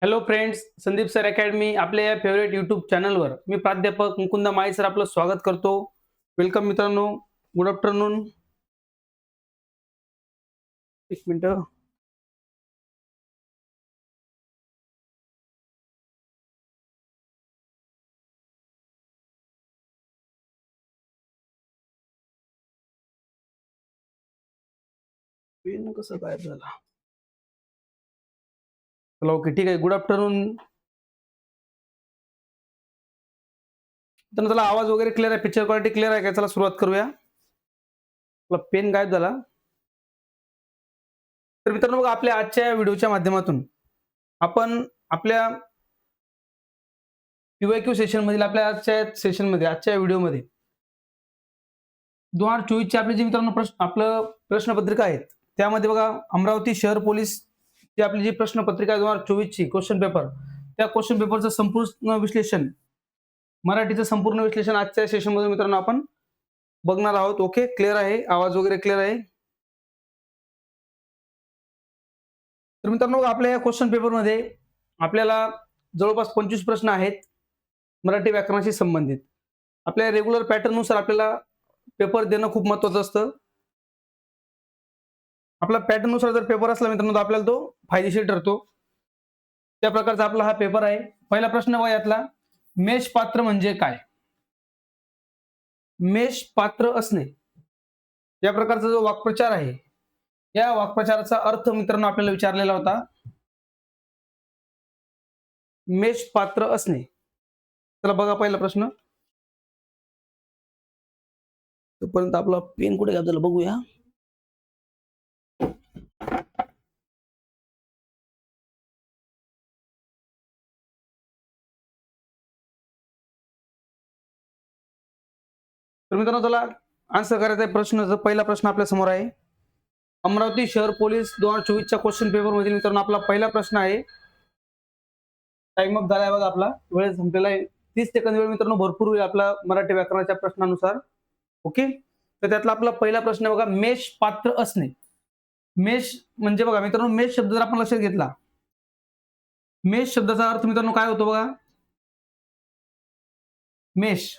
Hello friends, Sandeep sir academy आपल्या या favourite YouTube चॅनलवर मी प्राध्यापक मुकुंदा माळी सर आपलं स्वागत करतो. वेलकम मित्रांनो. Good afternoon. एक मिनिट. पेन कसं गायब झाला? चला ओके, ठीक आहे. Good afternoon. तर चला, आवाज वगैरे क्लिअर आहे, पिक्चर क्वालिटी क्लिअर आहे का? चला सुरुवात करूया. आपला पेन गायब झाला. तर मित्रांनो, बघा, आपल्या आजच्या व्हिडिओच्या माध्यमातून आपण आपल्या पीवायक्यू सेशन मधील आपल्या आजच्या व्हिडिओमध्ये 2024 चे आपले जे मित्रांनो आपलं प्रश्नपत्रिका आहेत, त्यामध्ये बघा अमरावती शहर पोलीस ची आपली जी प्रश्नपत्रिका आहे 2024 ची क्वेश्चन पेपर, त्या क्वेश्चन पेपरचं संपूर्ण विश्लेषण, मराठीचं संपूर्ण विश्लेषण आजच्या सेशन मध्ये मित्रांनो आपण बघणार आहोत. ओके, क्लिअर आहे? आवाज वगैरे क्लिअर आहे? तर मित्रांनो, आपल्या या क्वेश्चन पेपरमध्ये आपल्याला जवळपास 25 प्रश्न आहेत मराठी व्याकरणाशी संबंधित. आपल्या रेग्युलर पॅटर्ननुसार आपल्याला पेपर देणं खूप महत्त्वाचं असतं. आपला पॅटर्ननुसार जर पेपर असला मित्रांनो तर आपल्याला तो फायदेशीर ठरतो. त्या प्रकारचा आपला हा पेपर आहे. पहिला प्रश्न बघा यातला, मेष पात्र म्हणजे काय? मेष पात्र असणे या प्रकारचा जो वाक्प्रचार आहे, या वाक्प्रचाराचा अर्थ मित्रांनो आपल्याला विचारलेला होता. मेष पात्र असणे. चला बघा पहिला प्रश्न. तोपर्यंत आपला पेन कुठे गायब झाला बघूया. तर मित्रांनो, चला आन्सर करायचा आहे प्रश्नाचा. पहिला प्रश्न आपल्या समोर आहे. अमरावती शहर पोलीस 2024 च्या क्वेश्चन पेपर मधील मित्रांनो आपला पहिला प्रश्न आहे. टाइम अप झालाय बघा, आपला वेळ संपलेला आहे. 30 सेकंद वेळ मित्रांनो भरपूर वेळ आपला मराठी व्याकरणाच्या प्रश्नानुसार. ओके, तर त्यातला आपला पहिला प्रश्न बघा, मेष पात्र असणे. मेष म्हणजे बघा मित्रांनो, मेष शब्द जर आपण लक्षात घेतला, मेष शब्दाचा अर्थ मित्रांनो काय होतो बघा. मेष,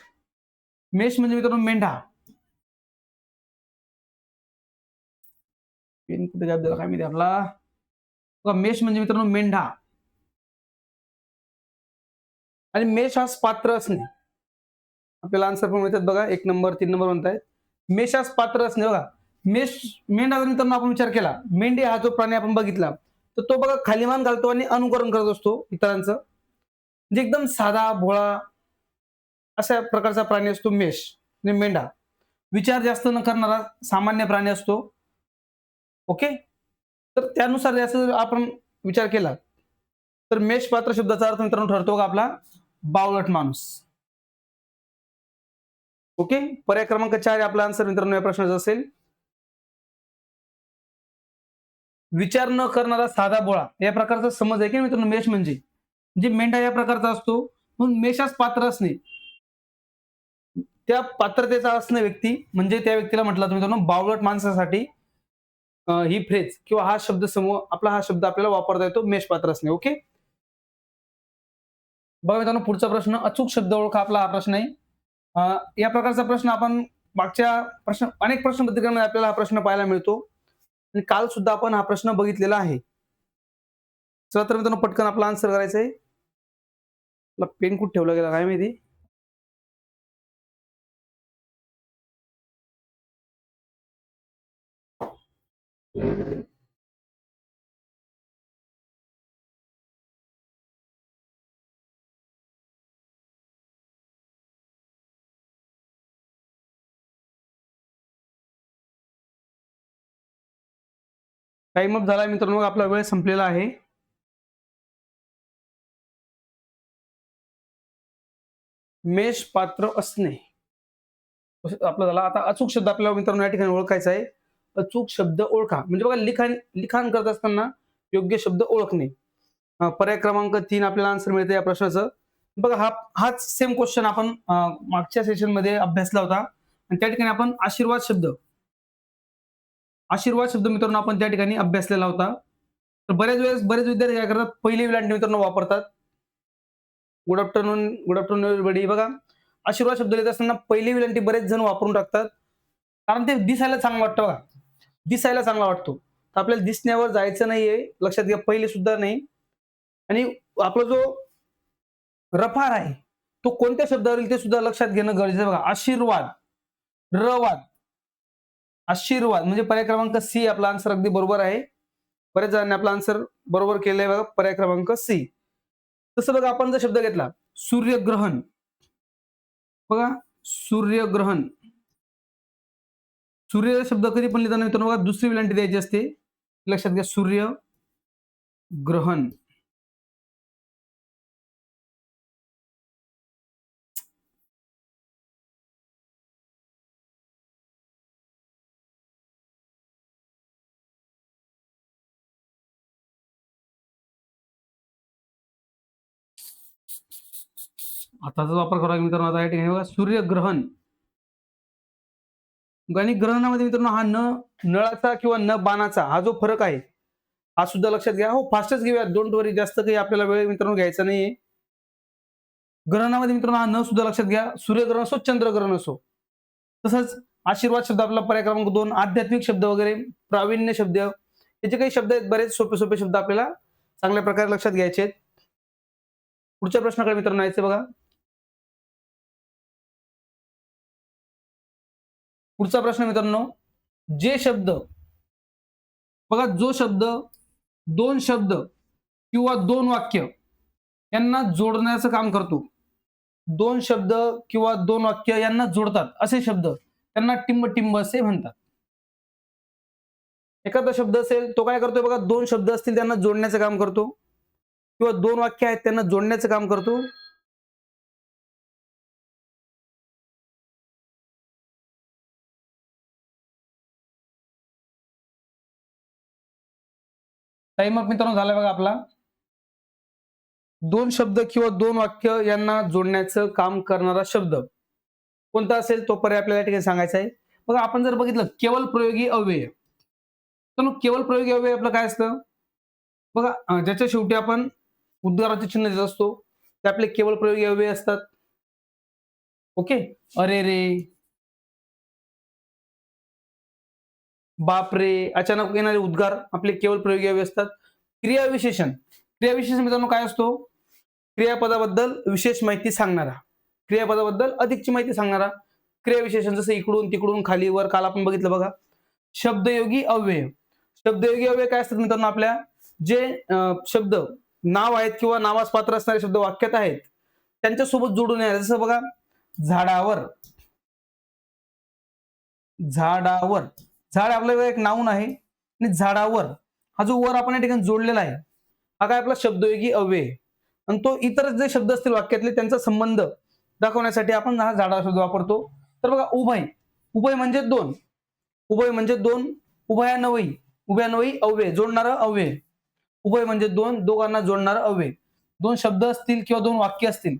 मेष म्हणजे मित्रांनो मेंढा. पेन कुठे गायब झाला काय माहिती आपला. बघा, मेष म्हणजे मित्रांनो मेंढा आणि मेषास पात्र असणे. आपल्याला आन्सर पण मिळतात बघा, 1 नंबर 3 नंबर म्हणतायत. मेषास पात्र असणे बघा. मेष, मेंढा जर मित्रांनो आपण विचार केला, मेंढी हा जो प्राणी आपण बघितला, तर तो बघा खालीमान घालतो आणि अनुकरण करत असतो इतरांचं. म्हणजे एकदम साधा भोळा अशा प्रकारचा प्राणी असतो मेष. म्हणजे मेंढा विचार जास्त न करणारा सामान्य प्राणी असतो. ओके, तर त्यानुसार जर आपण विचार केला तर मेष पात्र शब्दाचा अर्थ मित्रांनो ठरतो का आपला बावळट माणूस. ओके, पर्याय क्रमांक 4 आपला आन्सर मित्रांनो या प्रश्नाचा असेल. विचार न करणारा साधा भोळा या प्रकारचा समज आहे की मित्रांनो मेष म्हणजे मेंढा या प्रकारचा असतो. म्हणून मेषास पात्र असणे, त्या पात्रतेचा असणे व्यक्ती म्हणजे त्या व्यक्तीला म्हटलं जातं मित्रांनो बावळट माणसासाठी ही फ्रेज किंवा हा शब्द समूह आपला, हा शब्द आपल्याला वापरता येतो मेष पात्र असणे. ओके, बघा मित्रांनो पुढचा प्रश्न, अचूक शब्द ओळखा. आपला हा प्रश्न आहे. या प्रकारचा प्रश्न आपण मागच्या अनेक प्रश्नपत्रिकांमध्ये आपल्याला हा प्रश्न पाहायला मिळतो आणि काल सुद्धा आपण हा प्रश्न बघितलेला आहे. चला तर मित्रांनो पटकन आपला आन्सर करायचा आहे. आपला पेन कुठे ठेवला गेला काय माहिती. टाइम अप झालाय मित्रांनो, आपला वेळ संपलेला आहे. मेष पात्र असणे आपला झाला. आता अचूक शब्द आपल्याला मित्रांनो या ठिकाणी ओळखायचा आहे. अचूक शब्द ओळखा म्हणजे बघा लिखाण करत असताना योग्य शब्द ओळखणे. पर्याय क्रमांक 3 आपल्याला आन्सर मिळते या प्रश्नाचं. बघा, हाच सेम क्वेश्चन आपण मागच्या सेशन मध्ये अभ्यासला होता आणि त्या ठिकाणी आपण आशीर्वाद शब्द मित्रांनो आपण त्या ठिकाणी अभ्यासलेला होता. तर बरेच वेळेस बरेच विद्यार्थी काय करतात, पहिली वेलांटी मित्रांनो वापरतात. Good afternoon everybody. बघा, आशीर्वाद शब्द लिहित असताना पहिली वेलांटी बरेच जण वापरून टाकतात. कारण ते दिसायला चांगलं वाटतं बघा. दिसायला चांगला वाटतो. तर आपल्याला दिसण्यावर जायचं नाहीये. लक्षात घ्या, पहिले सुद्धा नाही. आणि आपला जो रफार आहे, तो कोणत्या शब्दावर येईल ते सुद्धा लक्षात घेणं गरजेचं आहे बघा. आशीर्वाद, रवाद, आशीर्वाद म्हणजे पर्याय क्रमांक सी आपला आन्सर अगदी बरोबर आहे. बरेच जणांनी आपला आन्सर बरोबर केलंय बघा, पर्याय क्रमांक सी. तसं बघा, आपण जर शब्द घेतला सूर्यग्रहण, बघा सूर्यग्रहण. सूर्य शब्द कधी पण लिहिताना मित्रांनो बघा दुसरी विलांटी द्यायची असते. लक्षात घ्या, सूर्य ग्रहण. हाताचा वापर करा मित्रांनो. आता या ठिकाणी बघा सूर्यग्रहण. आणि ग्रहणामध्ये मित्रांनो हा न नळाचा किंवा न बाणाचा हा जो फरक आहे, हा सुद्धा लक्षात घ्या. हो, फास्टच घेऊया, डोंट वरी. जास्त काही आपल्याला वेळ मित्रांनो घ्यायचा नाहीये. ग्रहणामध्ये मित्रांनो हा न सुद्धा लक्षात घ्या. सूर्यग्रहण असो, चंद्रग्रहण असो. तसंच आशीर्वाद शब्द आपला पर्याय क्रमांक 2. आध्यात्मिक शब्द वगैरे, प्रावीण्य शब्द, हे जे काही शब्द आहेत बरेच सोपे सोपे शब्द आपल्याला चांगल्या प्रकारे लक्षात घ्यायचे आहेत. पुढच्या प्रश्नाकडे मित्रांनो यायचं बघा. पुढचा प्रश्न मित्रांनो, जे शब्द, बघा जो शब्द, दोन शब्द किंवा दोन वाक्य यांना जोडण्याचं काम करतो. दोन शब्द किंवा दोन वाक्य यांना जोडतात असे शब्द, त्यांना टिंब असे म्हणतात. एखादा शब्द असेल तो काय करतोय बघा, दोन शब्द असतील त्यांना जोडण्याचं काम करतो, किंवा दोन वाक्य आहेत त्यांना जोडण्याचं काम करतो. टाइम अप मित्रांनो झाला बघा आपला. दोन शब्द किंवा दोन वाक्य यांना जोडण्याचं काम करणारा शब्द कोणता असेल तो पर्याय आपल्याला या ठिकाणी सांगायचा आहे. बघा, आपण जर बघितलं केवळ प्रयोगी अव्यय, तर केवळ प्रयोगी अव्यय आपलं काय असतं बघा, ज्याच्या शेवटी आपण उद्गाराचे चिन्ह देत असतो ते आपले केवळ प्रयोगी अव्यय असतात. ओके, अरे रे, बाप रे, अचानक येणारे उद्गार आपले केवळ प्रयोगी अव्यय असतात. क्रियाविशेषण, क्रियाविशेषण मित्रांनो काय असतो, क्रियापदाबद्दल विशेष माहिती सांगणारा, क्रियापदाबद्दल अधिकची माहिती सांगणारा क्रियाविशेषण. जसं इकडून तिकडून खाली वर, काल आपण बघितलं बघा. शब्दयोगी अव्यय, शब्दयोगी अव्यय काय असतात मित्रांनो, आपल्या जे शब्द नाव आहेत किंवा नावास पात्र असणारे शब्द वाक्यात आहेत त्यांच्यासोबत जोडून येणार. जसं बघा, झाडावर, झाडावर, झाड आपलं एक नाऊन आहे, आणि झाडावर हा जो वर आपण या ठिकाणी जोडलेला आहे हा काय आपला शब्दयोगी अव्यय. आणि तो इतर जे शब्द असतील वाक्यातले त्यांचा संबंध दाखवण्यासाठी आपण हा झाडा शब्द वापरतो. तर बघा, उभय, उभय म्हणजे दोन, उभय म्हणजे दोन, उभयान्वयी, उभयान्वयी अव्यय, जोडणारं अव्यय. उभय म्हणजे दोन, दोघांना जोडणारं अव्यय. दोन शब्द असतील किंवा दोन वाक्य असतील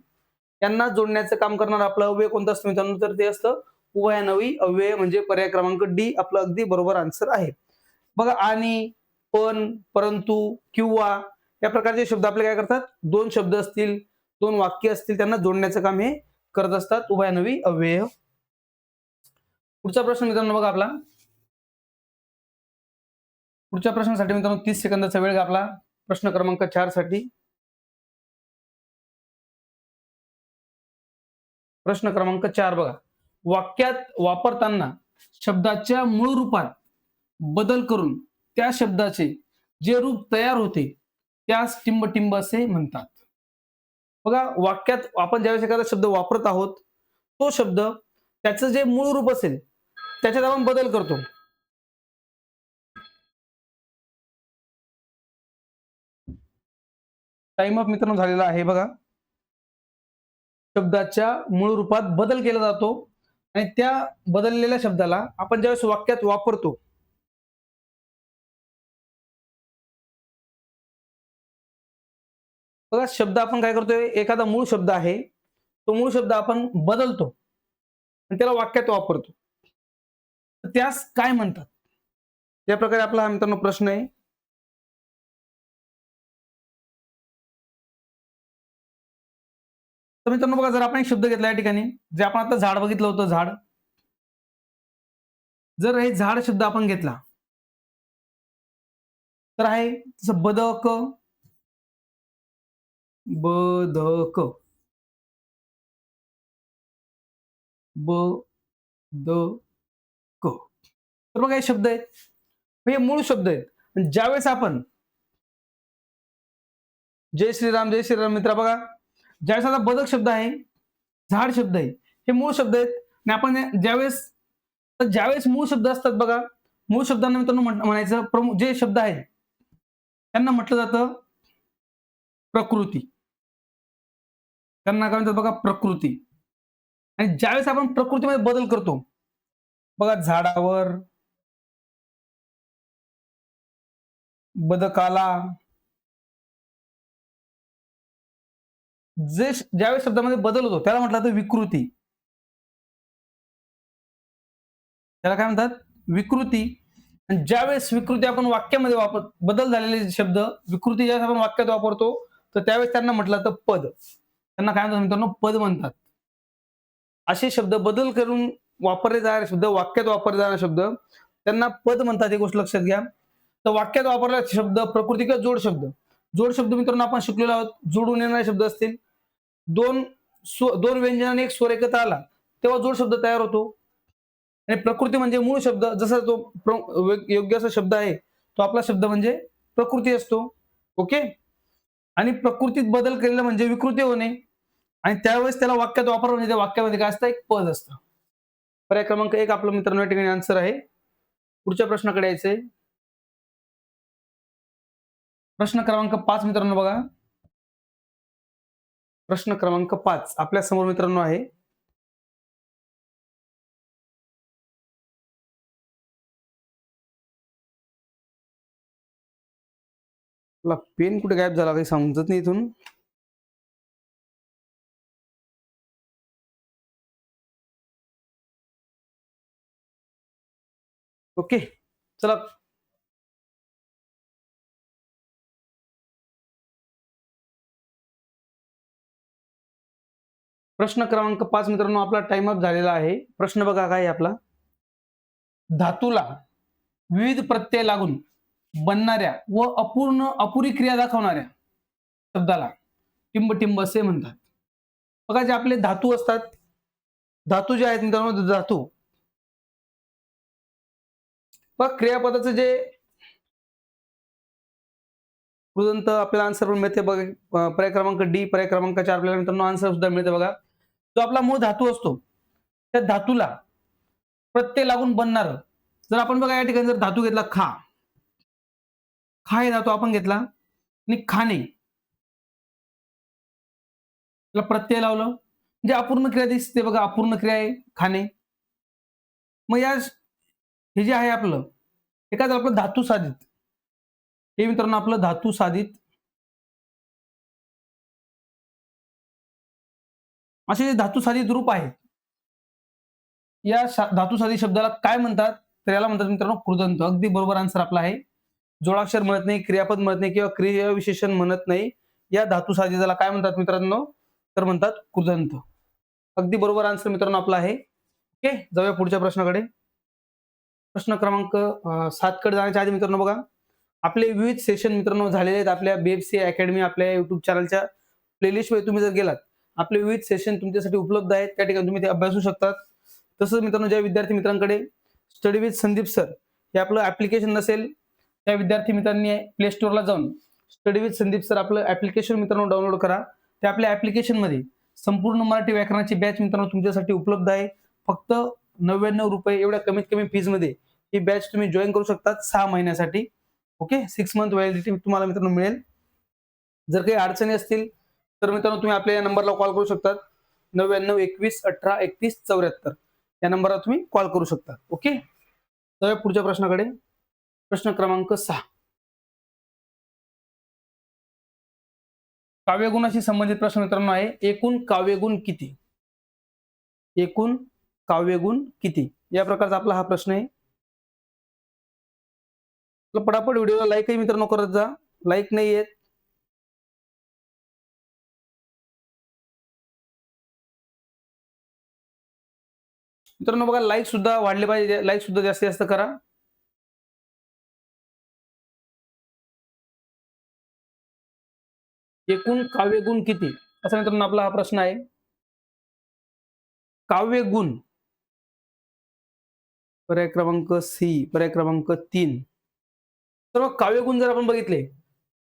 त्यांना जोडण्याचं काम करणारं आपलं अव्यय कोणतं असतं मित्रांनो, तर ते असतं उभयान्वयी अव्यय. म्हणजे पर्याय क्रमांक डी आपलं अगदी बरोबर आन्सर आहे. बघा, आणि, पण, परंतु, किंवा या प्रकारचे शब्द आपले काय करतात, दोन शब्द असतील, दोन वाक्य असतील त्यांना जोडण्याचं काम हे करत असतात उभयान्वयी अव्यय. पुढचा प्रश्न मित्रांनो बघा आपला. पुढच्या प्रश्नासाठी मित्रांनो 30 सेकंदाचा वेळ आपला. प्रश्न क्रमांक 4 साठी. प्रश्न क्रमांक 4 बघा, वाक्यात वापरताना शब्दाच्या मूळ रूपात बदल करून त्या शब्दाचे जे रूप तयार होते त्यास टिंब असे म्हणतात. बघा, वाक्यात आपण ज्यावेळेस एखादा शब्द वापरत आहोत तो शब्द त्याचं जे मूळ रूप असेल त्याच्यात आपण बदल करतो. टाइम अप मित्रांनो झालेला आहे बघा. शब्दाच्या मूळ रूपात बदल केला जातो आणि त्या बदललेल्या शब्दाला आपण ज्यावेळेस वाक्यात वापरतो बघा, शब्द आपण काय करतोय, एखादा मूळ शब्द आहे तो मूळ शब्द आपण बदलतो आणि त्याला वाक्यात वापरतो, तर त्यास काय म्हणतात. या प्रकारे आपला हा मित्रांनो प्रश्न आहे. तर मित्रांनो बघा, जर आपण एक शब्द घेतला या ठिकाणी, जे आपण आता झाड बघितलं होतं, झाड. जर हे झाड शब्द आपण घेतला तर आहे जसं बदक, बदक, बदक. तर बघा हे शब्द आहेत, हे मूळ शब्द आहेत. आणि ज्यावेळेस आपण जय श्रीराम मित्रा बघा, ज्यावेळेस आता बदक शब्द आहे, झाड शब्द आहे, हे मूळ शब्द आहेत. आणि आपण ज्यावेळेस मूळ शब्द असतात बघा, मूळ शब्दांना मित्रांनो म्हणायचं जे शब्द आहेत त्यांना म्हटलं जातं प्रकृती. त्यांना काय म्हणतात बघा, प्रकृती. आणि ज्यावेळेस आपण प्रकृतीमध्ये बदल करतो बघा, झाडावर, बदकाला, ज्यावेळेस शब्दामध्ये बदल होतो त्याला म्हटलं जातं विकृती. त्याला काय म्हणतात, विकृती. आणि ज्यावेळेस विकृती आपण वाक्यामध्ये बदल झालेले शब्द विकृती ज्यावेळेस आपण वाक्यात वापरतो तर त्यावेळेस त्यांना म्हटलं जातं पद. त्यांना काय म्हणतात मित्रांनो, पद म्हणतात. असे शब्द बदल करून वापरले जाणारे शब्द, वाक्यात वापरले जाणारे शब्द त्यांना पद म्हणतात. ही गोष्ट लक्षात घ्या. तर वाक्यात वापरलेला शब्द प्रकृती किंवा जोड शब्द. जोड शब्द मित्रांनो आपण शिकलेलो आहोत, जोडून येणारे शब्द असतील. दोन व्यंजन आणि एक स्वर एकत्र आला तेव्हा जोड शब्द तयार होतो. आणि प्रकृती म्हणजे मूळ शब्द, जसा तो योग्य असा शब्द आहे तो आपला शब्द म्हणजे प्रकृती असतो. ओके. आणि प्रकृतीत बदल केलेला म्हणजे विकृती होणे. आणि त्यावेळेस त्याला वाक्यात वापरलं म्हणजे त्या वाक्यामध्ये काय असतं, एक पद असतं. पर्याय क्रमांक 1 आपलं मित्रांनो या ठिकाणी आन्सर आहे. पुढच्या प्रश्नाकडे यायचंय. प्रश्न क्रमांक 5 मित्रांनो बघा. प्रश्न क्रमांक 5 आपल्या समोर मित्रांनो आहे. आपला पेन कुठे गायब झाला काही समजत नाही इथून. ओके, चला. प्रश्न क्रमांक 5 मित्रांनो आपला टाइम अप झालेला आहे. प्रश्न बघा काय आहे आपला. धातूला विविध प्रत्यय लागून बनणाऱ्या व अपुरी क्रिया दाखवणाऱ्या शब्दाला टिंब असे म्हणतात. बघा, जे आपले धातू असतात, धातू जे आहेत मित्रांनो, धातू बघा, क्रियापदाचं जे कृदंत आपल्याला आन्सर पण मिळते बघा. पर्याय क्रमांक डी, पर्याय क्रमांक 4 आपल्याला मित्रांनो आन्सर सुद्धा मिळते बघा. जो आपला मूळ धातू असतो त्या धातूला प्रत्यय लागून बनणार. जर आपण बघा या ठिकाणी जर धातू घेतला खा, खा हे धातू आपण घेतला आणि खाणे त्याला प्रत्यय लावलं म्हणजे अपूर्ण क्रिया दिसते बघा, अपूर्ण क्रिया आहे खाणे. मग हे जे आहे आपलं एखादं आपलं धातू साधित, हे मित्रांनो आपलं धातू साधित. असे जे धातू साधित रूप आहे या धातू साधित शब्दाला काय म्हणतात, तर याला म्हणतात मित्रांनो कृदंत. अगदी बरोबर आन्सर आपला आहे. जोडाक्षर म्हणत नाही, क्रियापद म्हणत नाही किंवा क्रियाविशेषण म्हणत नाही. या धातू साधिताला काय म्हणतात मित्रांनो, तर म्हणतात कृदंत. अगदी बरोबर आन्सर मित्रांनो आपला आहे. ओके, जाऊया पुढच्या प्रश्नाकडे. प्रश्न क्रमांक 7 कडे जाण्याच्या आधी मित्रांनो बघा, आपले विविध सेशन मित्रांनो झालेले आहेत आपल्या BFC अकॅडमी आपल्या युट्यूब चॅनलच्या प्लेलिस्ट मध्ये तुम्ही जर गेलात, आपले विविध सेशन तुमच्यासाठी उपलब्ध आहेत. त्या ठिकाणी तुम्ही ते अभ्यासू शकतात. तसंच मित्रांनो, ज्या विद्यार्थी मित्रांकडे स्टडी विथ संदीप सर हे आपलं ऍप्लिकेशन नसेल, त्या विद्यार्थी मित्रांनी प्ले स्टोअरला जाऊन स्टडी विथ संदीप सर आपलं ऍप्लिकेशन मित्रांनो डाउनलोड करा. त्या आपल्या ऍप्लिकेशन मध्ये संपूर्ण मराठी व्याकरणाची बॅच मित्रांनो तुमच्यासाठी उपलब्ध आहे. फक्त 99 रुपये एवढ्या कमीत कमी फीज मध्ये ही बॅच तुम्ही जॉईन करू शकतात 6 महिन्यासाठी. ओके, 6 मंथ व्हॅलिडिटी तुम्हाला मित्रांनो मिळेल. जर काही अडचणी असतील तर मित्रांनो तुम्ही आपल्या या नंबरला कॉल करू शकतात. 99 21 18 31 74 या नंबरला तुम्ही कॉल करू शकता. ओके, तर पुढच्या प्रश्नाकडे. प्रश्न क्रमांक 6 काव्यगुणाशी संबंधित प्रश्न मित्रांनो आहे. एकूण काव्यगुण किती? एकूण काव्यगुण किती या प्रकारचा आपला हा प्रश्न आहे. पटापट व्हिडिओला लाईकही मित्रांनो करत जा. लाईक नाही येत मित्रांनो बघा, लाईक सुद्धा वाढले पाहिजे, लाईक सुद्धा जास्तीत जास्त करा. एकूण काव्यगुण किती, असा मित्रांनो आपला हा प्रश्न आहे. काव्यगुण, पर्याय क्रमांक सी, पर्याय क्रमांक 3. तर मग काव्यगुण जर आपण बघितले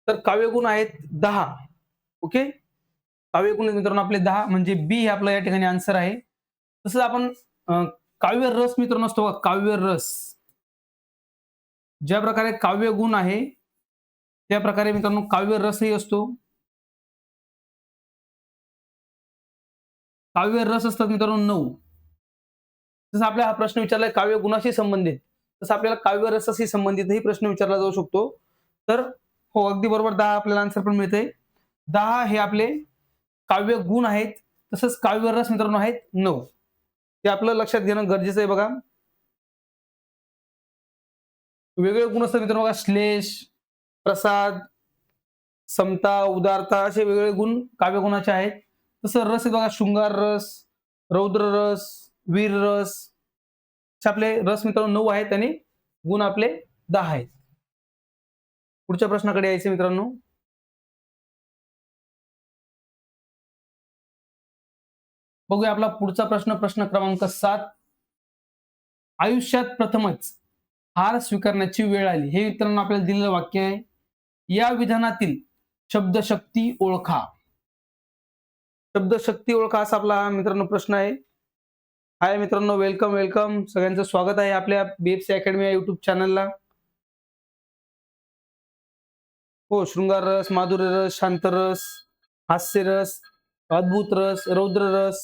तर काव्यगुण आहेत 10. ओके, काव्यगुण मित्रांनो आपले 10, म्हणजे बी हे आपलं या ठिकाणी आन्सर आहे. तसंच आपण काव्य रस मित्रांनो असतो, काव्य रस, ज्या प्रकारे काव्यगुण आहे त्या प्रकारे मित्रांनो काव्य रसही असतो. काव्य रस असतात मित्रांनो 9. जसं आपल्याला हा प्रश्न विचारलाय काव्य गुणाशी संबंधित, तसं आपल्याला काव्य रसाशी संबंधितही प्रश्न विचारला जाऊ शकतो. तर हो, अगदी बरोबर, 10 आपल्याला आन्सर पण मिळते. 10 हे आपले काव्य गुण आहेत. तसंच काव्य रस मित्रांनो आहेत 9. ते आपलं लक्षात घेणं गरजेचं आहे. बघा, वेगवेगळे गुण असतात मित्रांनो, बघा, श्लेष, प्रसाद, समता, उदारता, असे वेगवेगळे गुण काव्यगुणाचे आहेत. तसं रस आहे बघा, शृंगार रस, रौद्र रस, वीर रस, असे आपले रस मित्रांनो 9 आहेत आणि गुण आपले 10 आहेत. पुढच्या प्रश्नाकडे यायचे मित्रांनो. बघूया आपला पुढचा प्रश्न, प्रश्न क्रमांक 7. आयुष्यात प्रथमच हार स्वीकारण्याची वेळ आली, हे मित्रांनो आपल्याला दिलेलं वाक्य आहे. या विधानातील शब्दशक्ती ओळखा. शब्दशक्ती ओळखा, असा आपला हा मित्रांनो प्रश्न आहे. हाय मित्रांनो, वेलकम वेलकम, सगळ्यांचं स्वागत आहे आपल्या बीएफसी अकॅडमी या युट्यूब चॅनलला. हो, शृंगार रस, माधुर्य रस, शांत रस, हास्य रस, अद्भुत रस, रौद्र रस,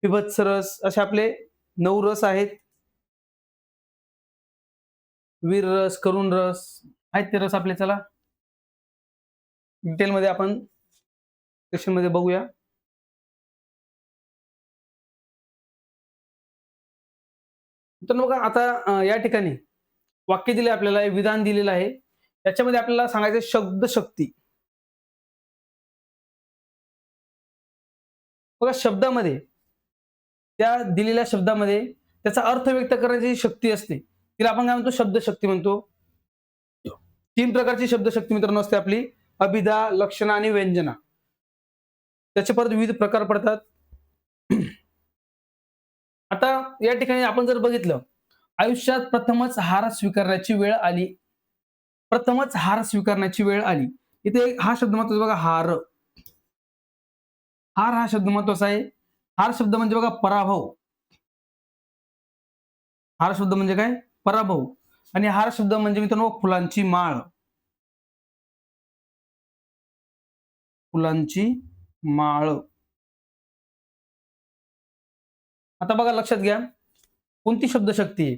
विभत्स रस, असे आपले 9 रस आहेत. वीर रस, करुण रस आहेत ते रस आपले. चला डिटेलमध्ये आपण सेक्शनमध्ये बघूया. तर बघा, आता या ठिकाणी वाक्य दिले आपल्याला, विधान दिलेलं आहे, त्याच्यामध्ये आपल्याला सांगायचं शब्दशक्ती. बघा, शब्दामध्ये, त्या दिलेल्या शब्दामध्ये त्याचा अर्थ व्यक्त करण्याची शक्ती असते, तिला आपण काय म्हणतो, शब्दशक्ती म्हणतो. 3 प्रकारची शब्दशक्ती मित्रांनो असते आपली: अभिधा, लक्षणा आणि व्यंजना. त्याचे परत विविध प्रकार पडतात. आता या ठिकाणी आपण जर बघितलं, आयुष्यात प्रथमच हार स्वीकारण्याची वेळ आली. प्रथमच हार स्वीकारण्याची वेळ आली, इथे हा शब्द महत्वाचा बघा, हार. हार हा शब्द महत्वाचा आहे. हार शब्द म्हणजे बघा पराभव. हार शब्द म्हणजे काय, पराभव. आणि हार शब्द म्हणजे मित्रांनो फुलांची माळ. फुलांची माळ. आता बघा, लक्षात घ्या कोणती शब्दशक्ती आहे.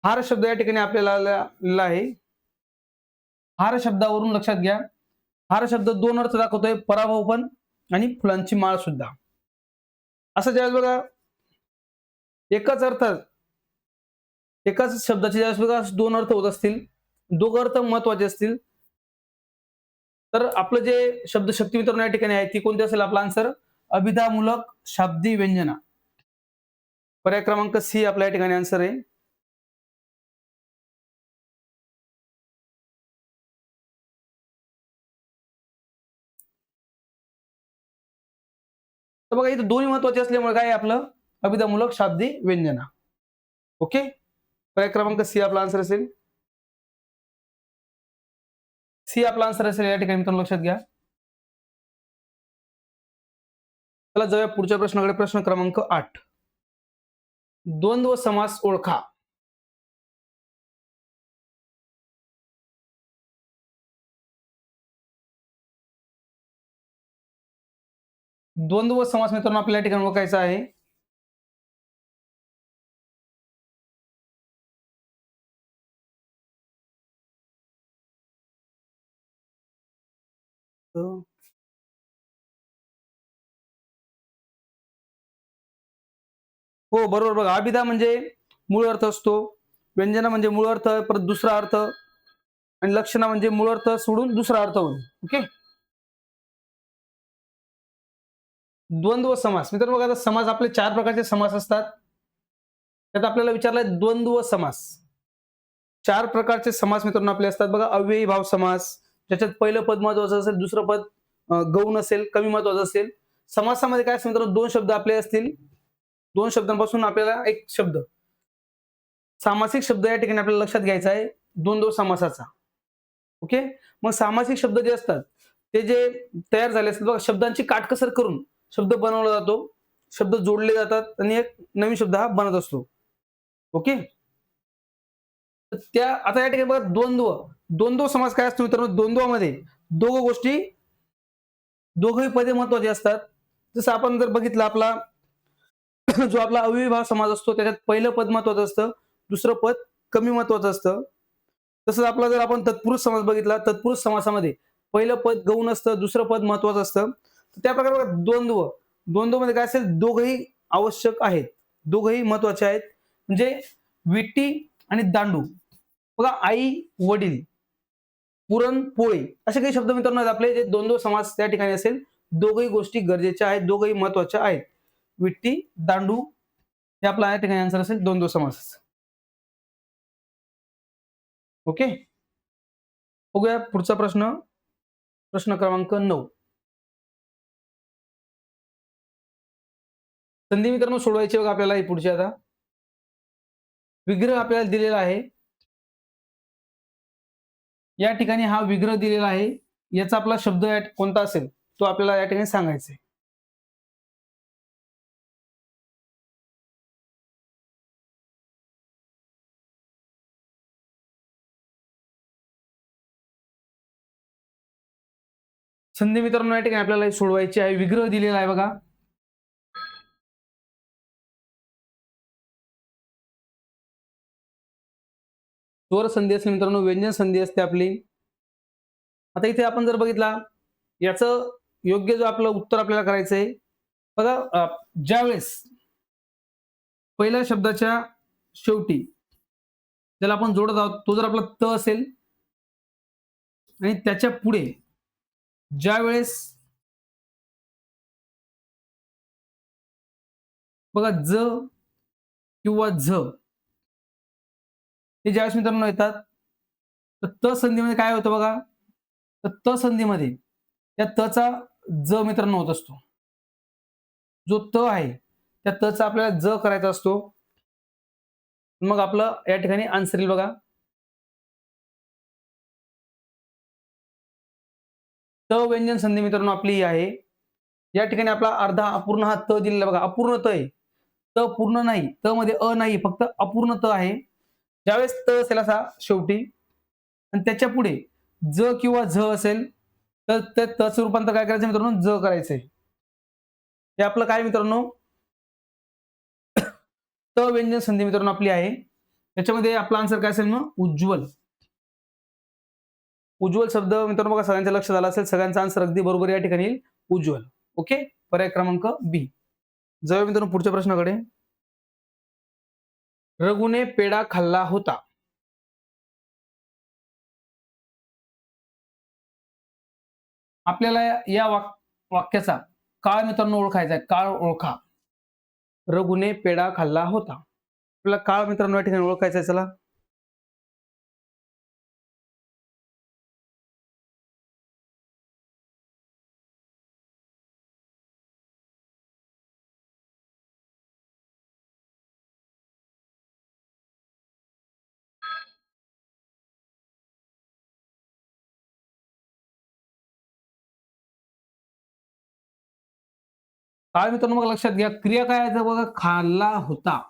हार शब्द या ठिकाणी आपल्याला आलेला आहे. हार शब्दावरून लक्षात घ्या, हार शब्द 2 अर्थ दाखवतोय, पराभव पण आणि फुलांची माळ सुद्धा. असं ज्यावेळेस बघा एकाच अर्थात, एकाच शब्दाचे ज्यावेळेस बघा 2 अर्थ होत असतील, 2 अर्थ महत्वाचे असतील, तर आपलं जे शब्दशक्ती मित्रांनो या ठिकाणी आहे ती कोणती असेल, आपला आन्सर अभिधामूलक शाब्दी व्यंजना. पर्याय क्रमांक सी आपल्या या ठिकाणी आन्सर आहे. तर बघा, इथे दोन्ही महत्वाचे असल्यामुळे काय आपलं अभिधामूलक शाब्दी व्यंजना. ओके, पर्याय क्रमांक सी आपला आन्सर असेल. सी आपला आन्सर असेल या ठिकाणी मित्रांनो, लक्षात घ्या. चला जाऊया पुढच्या प्रश्नाकडे, प्रश्न क्रमांक 8. द्वंद्व समास ओळखा. द्वंद्व समास मित्रांनो आपल्या या ठिकाणी ओळखायचा आहे. हो, बरोबर. बघा, अभिधा म्हणजे मूळ अर्थ असतो, व्यंजना म्हणजे मूळ अर्थ, परत दुसरा अर्थ, आणि लक्षणा म्हणजे मूळ अर्थ सोडून दुसरा अर्थ होईल. ओके, द्वंद्व समास मित्रांनो बघा, आता समास आपले 4 प्रकारचे समास असतात. त्यात आपल्याला विचारलंय द्वंद्व समास. 4 प्रकारचे समास मित्रांनो आपले असतात बघा. अव्ययी भाव समास, ज्याच्यात पहिलं पद महत्वाचं असेल, दुसरं पद गौण असेल, कमी महत्वाचं असेल. समासामध्ये काय असेल मित्रांनो, 2 शब्द आपले असतील. 2 शब्दांपासून आपल्याला एक शब्द. सामासिक शब्द या ठिकाणी आपल्याला लक्षात घ्यायचा आहे द्वंद्व समासाचा. ओके. मग सामासिक शब्द जे असतात ते जे तयार झाले असतात बघा, शब्दांची काटकसर करून शब्द बनवला जातो, शब्द जोडले जातात आणि एक नवीन शब्द हा बनत असतो. ओके. तर त्या आता या ठिकाणी बघा द्वंद्व. द्वंद्व समास काय असतो मित्रांनो, द्वंद्वामध्ये दोघं गोष्टी, दोघंही पदे महत्वाची असतात. जसं आपण जर बघितलं आपला जो आपला अव्ययीभाव समास असतो त्याच्यात पहिलं पद महत्वाचं असतं, दुसरं पद कमी महत्वाचं असतं. तसंच आपला जर आपण तत्पुरुष समास बघितला, तत्पुरुष समासामध्ये पहिलं पद गौण असतं, दुसरं पद महत्वाचं असतं. तर त्या प्रकारे बघा द्वंद्व. द्वंद्वमध्ये काय असेल, दोघंही आवश्यक आहेत, दोघंही महत्वाचे आहेत. म्हणजे विटी आणि दांडू. बघा आई, वडील, पुरण, पोळी असे काही शब्द मित्रांनो आहेत आपले, जे द्वंद्व समास त्या ठिकाणी असेल. दोघंही गोष्टी गरजेच्या आहेत, दोघंही महत्वाच्या आहेत. विट्टी, दांडू हे आपला या ठिकाणी आन्सर असेल द्वंद्व समास. ओके. बघूया पुढचा प्रश्न. प्रश्न क्रमांक 9. संधी मित्रांनो सोडवायची बघा आपल्याला ही पुढची आता. विग्रह आपल्याला दिलेला आहे. या ठिकाणी हा विग्रह दिलेला आहे. याचा आपला शब्द कोणता असेल तो आपल्याला या ठिकाणी सांगायचा आहे. संधी मित्रांनो या ठिकाणी आपल्याला सोडवायची आहे. विग्रह दिलेला आहे बघा. स्वर संधी असते मित्रांनो, व्यंजन संधी असते आपली. आता इथे आपण जर बघितला, याचं योग्य जो आपलं उत्तर आपल्याला करायचं आहे बघा. ज्यावेळेस पहिल्या शब्दाच्या शेवटी ज्याला आपण जोडत आहोत तो जर आपला त असेल आणि त्याच्या पुढे ज्यावेळेस बघा ज किंवा झ हे ज्यावेळेस मित्रांनो येतात, तर त संधीमध्ये काय होतं बघा. तर त संधीमध्ये त्या तचा ज मित्रांनो होत असतो. जो त आहे त्या तचा आपल्याला ज करायचा असतो. मग आपलं या ठिकाणी आन्सर येईल बघा. त व्यंजन संधी मित्रांनो आपली ही आहे. या ठिकाणी आपला अर्धा अपूर्ण हा त दिलेला बघा. अपूर्ण त आहे. त पूर्ण नाही. त मध्ये अ नाही, फक्त अपूर्ण त आहे. ज्यावेळेस त असेल असा शेवटी आणि त्याच्या पुढे ज किंवा झ असेल, तर त्या तचं रूपांतर काय करायचं मित्रांनो, ज करायचंय. हे आपलं काय मित्रांनो, त व्यंजन संधी मित्रांनो आपली आहे. त्याच्यामध्ये आपला आन्सर काय असेल मग, उज्ज्वल. उज्ज्वल शब्द मित्रांनो बघा सगळ्यांच्या लक्षात आला असेल. सगळ्यांचा आन्सर अगदी बरोबर या ठिकाणी येईल, उज्ज्वल. ओके. पर्याय क्रमांक बी. जाऊया मित्रांनो पुढच्या प्रश्नाकडे. रघुने पेढा खाल्ला होता. आपल्याला या वाक्याचा काळ मित्रांनो ओळखायचा आहे. काळ ओळखा. रघुने पेढा खाल्ला होता. आपल्याला काळ मित्रांनो या ठिकाणी ओळखायचा आहे. चला. काळ मित्रांनो मग लक्षात घ्या. क्रिया काय आहे बघा, खाल्ला होता.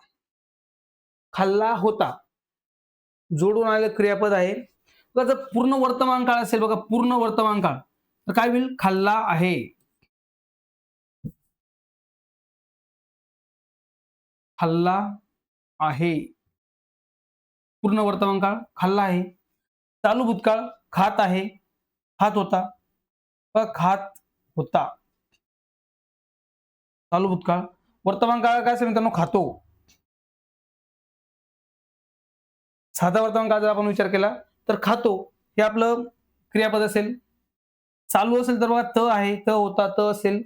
खाल्ला होता. जोडून आलेलं क्रियापद आहे. बघा जर पूर्ण वर्तमान काळ असेल बघा, पूर्ण वर्तमान काळ, तर काय होईल, खाल्ला आहे. खाल्ला आहे. पूर्ण वर्तमान काळ खाल्ला आहे. चालू भूतकाळ खात आहे, खात होता. खात होता. चालू भूतकाळ. वर्तमान काळ काय असेल मित्रांनो, खातो. साधा वर्तमान काळ जर आपण विचार केला तर खातो हे आपलं क्रियापद असेल. चालू असेल तर बघा त आहे, त होता, त असेल.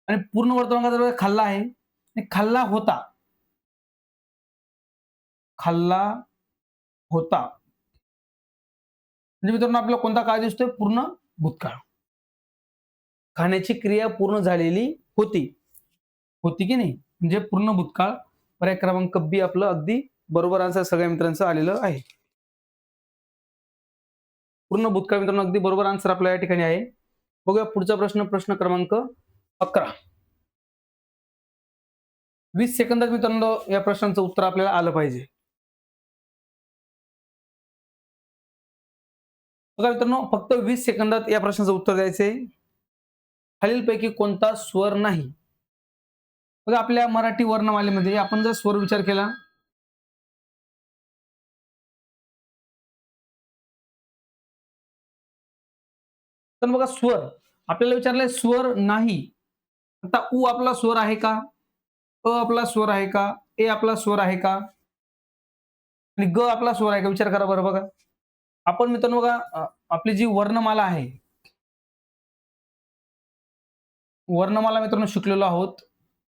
आणि पूर्ण वर्तमान काळ जर खाल्ला आहे आणि खाल्ला होता. खाल्ला होता. म्हणजे मित्रांनो आपल्याला कोणता काळ दिसतोय? पूर्ण भूतकाळ. खाण्याची क्रिया पूर्ण झालेली होती. होती की नाही? म्हणजे पूर्ण भूतकाळ. पर्याय क्रमांक बी आपलं अगदी बरोबर आन्सर सगळ्या मित्रांचं आलेलं आहे. पूर्ण भूतकाळ मित्रांनो अगदी बरोबर आन्सर आपल्या या ठिकाणी आहे. बघूया पुढचा प्रश्न, प्रश्न क्रमांक 11. 20 सेकंदात मित्रांनो या प्रश्नाचं उत्तर आपल्याला आलं पाहिजे. बघा मित्रांनो फक्त 20 सेकंदात या प्रश्नाचं उत्तर द्यायचंय. खालीलपैकी कोणता स्वर नाही? बघा आपल्या मराठी वर्णमालेमध्ये आपण जर स्वर विचार केला, तर बघा स्वर आपल्याला विचारलंय स्वर नाही. आता उ आपला स्वर आहे का? अ आपला स्वर आहे का? ए आपला स्वर आहे का? आणि ग आपला स्वर आहे का? विचार करा बरं बघा. आपण मित्रांनो बघा आपली जी वर्णमाला आहे, वर्णमाला मित्रांनो शिकलेलो आहोत.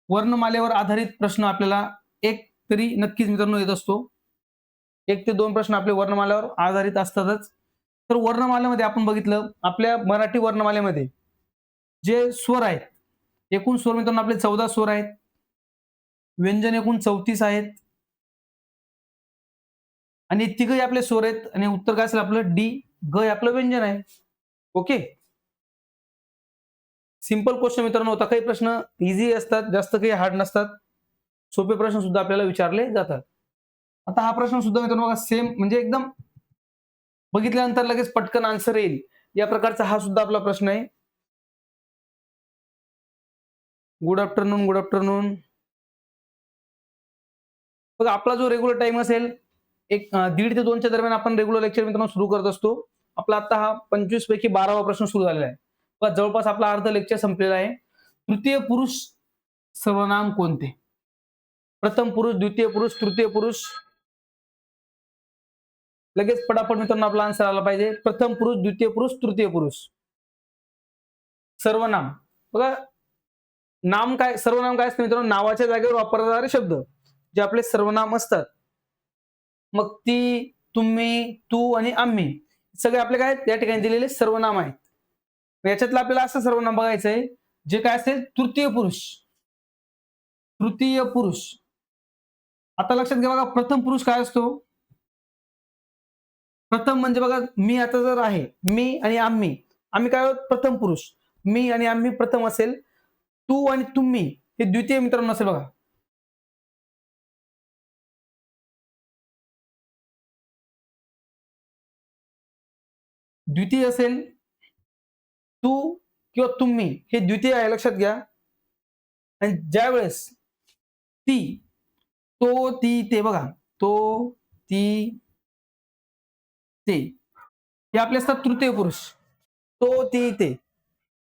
वर्णमालेवर आधारित प्रश्न आपल्याला एक तरी नक्कीच मित्रांनो येत असतो. 1 ते 2 प्रश्न आपले वर्णमालेवर आधारित असतातच. तर वर्णमालेमध्ये आपण बघितलं आपल्या मराठी वर्णमालेमध्ये जे स्वर आहेत, एकूण स्वर मित्रांनो आपले 14 स्वर आहेत. व्यंजन एकूण 34 आहेत. आणि तिघही आपले स्वर आहेत आणि उत्तर काय असेल आपलं डी. ग हे आपलं व्यंजन आहे. ओके. सिंपल क्वेश्चन मित्रांनो होता. काही प्रश्न इझी असतात, जास्त काही हार्ड नसतात. सोपे प्रश्न सुद्धा आपल्याला विचारले जातात. आता हा प्रश्न सुद्धा मित्रांनो बघा सेम म्हणजे एकदम बघितल्यानंतर लगेच पटकन आन्सर येईल या प्रकारचा हा सुद्धा आपला प्रश्न आहे. Good afternoon, good afternoon. बघा आपला जो रेग्युलर टाइम असेल एक 1:30 ते 2च्या दरम्यान आपण रेग्युलर लेक्चर मित्रांनो सुरू करत असतो. आपला आता हा 25 पैकी 12वा प्रश्न सुरू झालेला आहे. बघा जवळपास आपला अर्ध लेक्चर संपलेला आहे. तृतीय पुरुष सर्वनाम कोणते? प्रथम पुरुष, द्वितीय पुरुष, तृतीय पुरुष. लगेच पटापट मित्रांनो आपला आन्सर आला पाहिजे. प्रथम पुरुष, द्वितीय पुरुष, तृतीय पुरुष. सर्वनाम. बघा नाम काय सर्वनाम काय असतं मित्रांनो? नावाच्या जागेवर वापरले जाणारे शब्द जे आपले सर्वनाम असतात. मग ती, तुम्ही, तू आणि आम्ही सगळे आपले काय या ठिकाणी दिलेले सर्वनाम आहेत. याच्यातलं आपल्याला असं सर्वनाम बघायचंय जे काय असेल तृतीय पुरुष. तृतीय पुरुष. आता लक्षात घ्या बघा प्रथम पुरुष काय असतो? प्रथम म्हणजे बघा मी आता जर आहे, मी आणि आम्ही. आम्ही काय आहोत? प्रथम पुरुष. मी आणि आम्ही प्रथम असेल. तू आणि तुम्ही हे द्वितीय मित्रांनो असेल बघा. द्वितीय असेल. तू किंवा तुम्ही हे द्वितीय आहे लक्षात घ्या. आणि ज्यावेळेस ती, तो, ती, ते बघा. तो, ती, ते. हे आपले असतात तृतीय पुरुष. तो, ती, ते.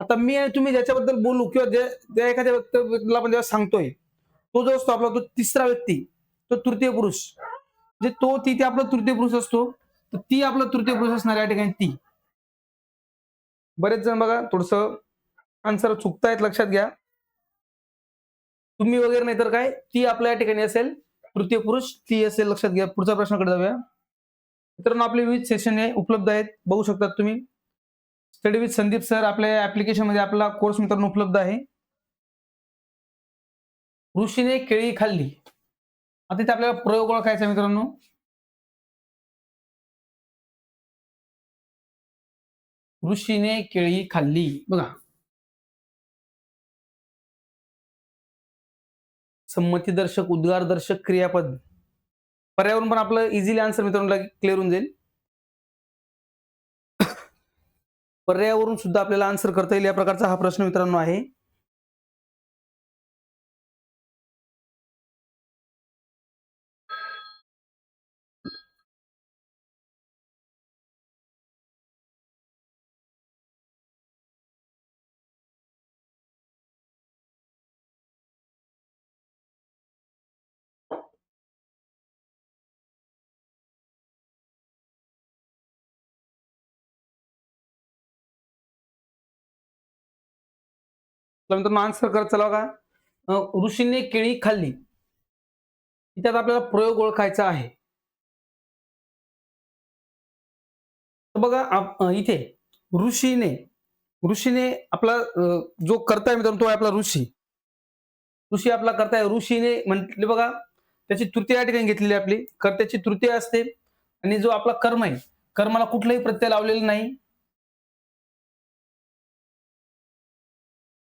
आता मी आणि तुम्ही ज्याच्याबद्दल बोलू किंवा ज्या एखाद्या व्यक्तीला आपण जेव्हा सांगतोय, तो जो असतो आपला तो तिसरा व्यक्ती, तो तृतीय पुरुष. म्हणजे तो, ती, ते आपला तृतीय पुरुष असतो. तर ती आपला तृतीय पुरुष असणार या ठिकाणी ती. बरेच जण बघा थोडंसं आन्सर चुकतायत लक्षात घ्या. तुम्ही वगैरे नाही तर काय ती आपल्या या ठिकाणी असेल तृतीय पुरुष ती असेल लक्षात घ्या. पुढच्या प्रश्नाकडे जाऊया. मित्रांनो आपले विविध सेशन हे उपलब्ध आहेत. बघू शकता तुम्ही. स्टडी विथ संदीप सर आपल्या ऍप्लिकेशन मध्ये आपला कोर्स मित्रांनो उपलब्ध आहे. ऋषीने केळी खाल्ली. आता इथे आपल्याला प्रयोग ओळखायचा मित्रांनो. ऋषीने केळी खाल्ली बघा. संमतीदर्शक, उद्गारदर्शक, क्रियापद. पर्यावरण पण आपलं इझिली आन्सर मित्रांनो क्लिअर होऊन जाईल. पर्यायावरून सुद्धा आपल्याला आन्सर करता येईल या प्रकारचा हा प्रश्न मित्रांनो आहे. तर मित्रांनो आन्सर करत चला बघा. ऋषीने केळी खाल्ली. त्यात आपल्याला प्रयोग ओळखायचा आहे. तर बघा इथे ऋषीने ऋषीने आपला जो कर्ता आहे मित्रांनो तो आहे आपला ऋषी. ऋषी आपला कर्ता आहे. ऋषीने म्हटले बघा त्याची तृतीय या ठिकाणी घेतलेली आहे आपली. कर्त्याची तृतीय असते आणि जो आपला कर्म आहे, कर्माला कुठलाही प्रत्यय लावलेला नाही.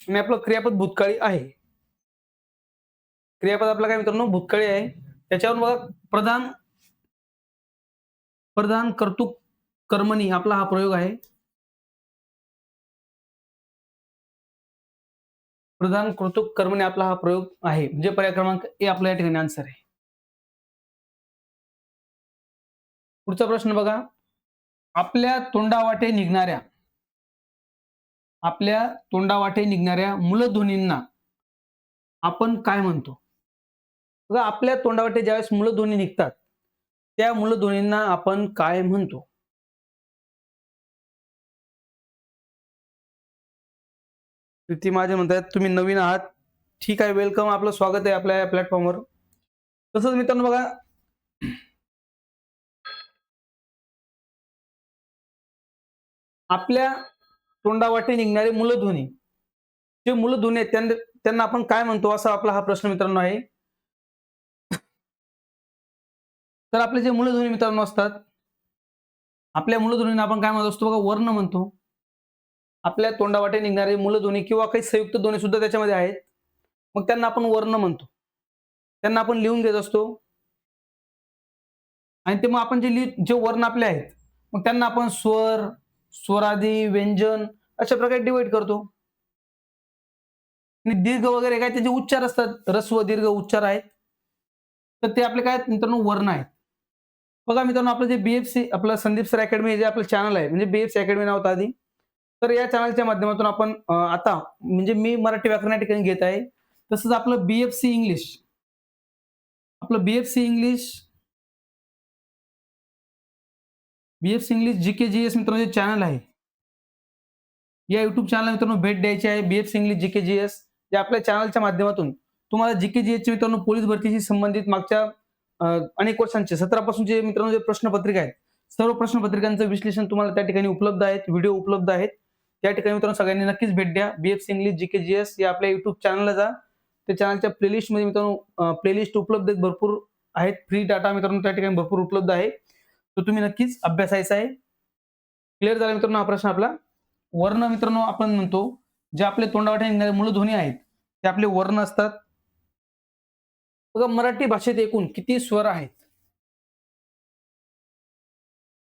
आणि आपलं क्रियापद भूतकाळी आहे. क्रियापद आपला काय मित्रांनो भूतकाळी आहे. त्याच्यावर बघा प्रधान प्रधान कर्तृक कर्मणी आपला हा प्रयोग आहे. प्रधान कर्तृक कर्मणी आपला हा प्रयोग आहे. म्हणजे पर्याय क्रमांक ए आपला या ठिकाणी आन्सर आहे. पुढचा प्रश्न बघा. आपल्या तोंडावाटे निघणाऱ्या मूलध्वनींना आपण काय म्हणतो? बघा आपल्या तोंडावाटे ज्यावेळेस मूलध्वनी निघतात त्या मूलध्वनींना आपण काय म्हणतो? प्रीती माझे म्हणतात तुम्ही नवीन आहात. ठीक आहे, वेलकम, आपलं स्वागत आहे आपल्या या प्लॅटफॉर्मवर. तसंच मित्रांनो बघा आपल्या तोंडावाटे निघणारे मूलध्वनी, जे मूलध्वनी आहेत त्यांना आपण काय म्हणतो असा आपला हा प्रश्न मित्रांनो आहे. तर आपले जे मूलध्वनी मित्रांनो असतात, आपल्या मूलध्वनींना आपण काय म्हणत असतो बघा वर्ण म्हणतो. आपल्या तोंडावाटे निघणारे मूलध्वनी किंवा काही संयुक्त ध्वनी सुद्धा त्याच्यामध्ये आहेत, मग त्यांना आपण वर्ण म्हणतो. त्यांना आपण लिहून घेत असतो आणि ते मग आपण जे वर्ण आपले आहेत मग त्यांना आपण स्वर, स्वरादी, व्यंजन अशा प्रकारे डिवाइड करतो. आणि दीर्घ वगैरे काय त्याचे उच्चार असतात, ऱ्हस्व दीर्घ उच्चार आहेत, तर ते आपले काय मित्रांनो वर्ण आहेत. बघा मित्रांनो आपलं जे बीएफसी आपलं संदीप सर अकॅडमी जे आपलं चॅनल आहे, म्हणजे बीएफसी अकॅडमी नाव होतं आधी, तर या चॅनलच्या माध्यमातून आपण आता म्हणजे मी मराठी व्याकरण या ठिकाणी घेत आहे. तसंच आपलं बीएफसी इंग्लिश जीके जीएस मित्रांनो जे चॅनल आहे, या युट्यूब चॅनल मित्रांनो भेट द्यायची आहे. बीएफसी इंग्लिश जीके जीएस या आपल्या चॅनलच्या माध्यमातून तुम्हाला जीके जीएस चे मित्रांनो पोलीस भरतीशी संबंधित मागच्या अनेक वर्षांचे 17 पासूनचे मित्रांनो जे प्रश्नपत्रिका आहेत, सर्व प्रश्नपत्रिकांचं विश्लेषण तुम्हाला त्या ठिकाणी उपलब्ध आहेत, व्हिडिओ उपलब्ध आहेत. त्या ठिकाणी मित्रांनो सगळ्यांनी नक्कीच भेट द्या. बीएफसी इंग्लिश जीके जीएस या आपल्या युट्यूब चॅनलला जा. त्या चॅनलच्या प्लेलिस्ट मध्ये मित्रांनो प्लेलिस्ट उपलब्ध आहेत, भरपूर आहेत. फ्री डाटा मित्रांनो त्या ठिकाणी भरपूर उपलब्ध आहे, तर तुम्ही नक्कीच अभ्यासायचा आहे. क्लिअर झाला मित्रांनो हा प्रश्न आपला. वर्ण मित्रांनो आपण म्हणतो जे आपले तोंडावाटे निघणारे मूलध्वनी आहेत ते आपले वर्ण असतात. बघा मराठी भाषेत एकूण किती स्वर आहेत?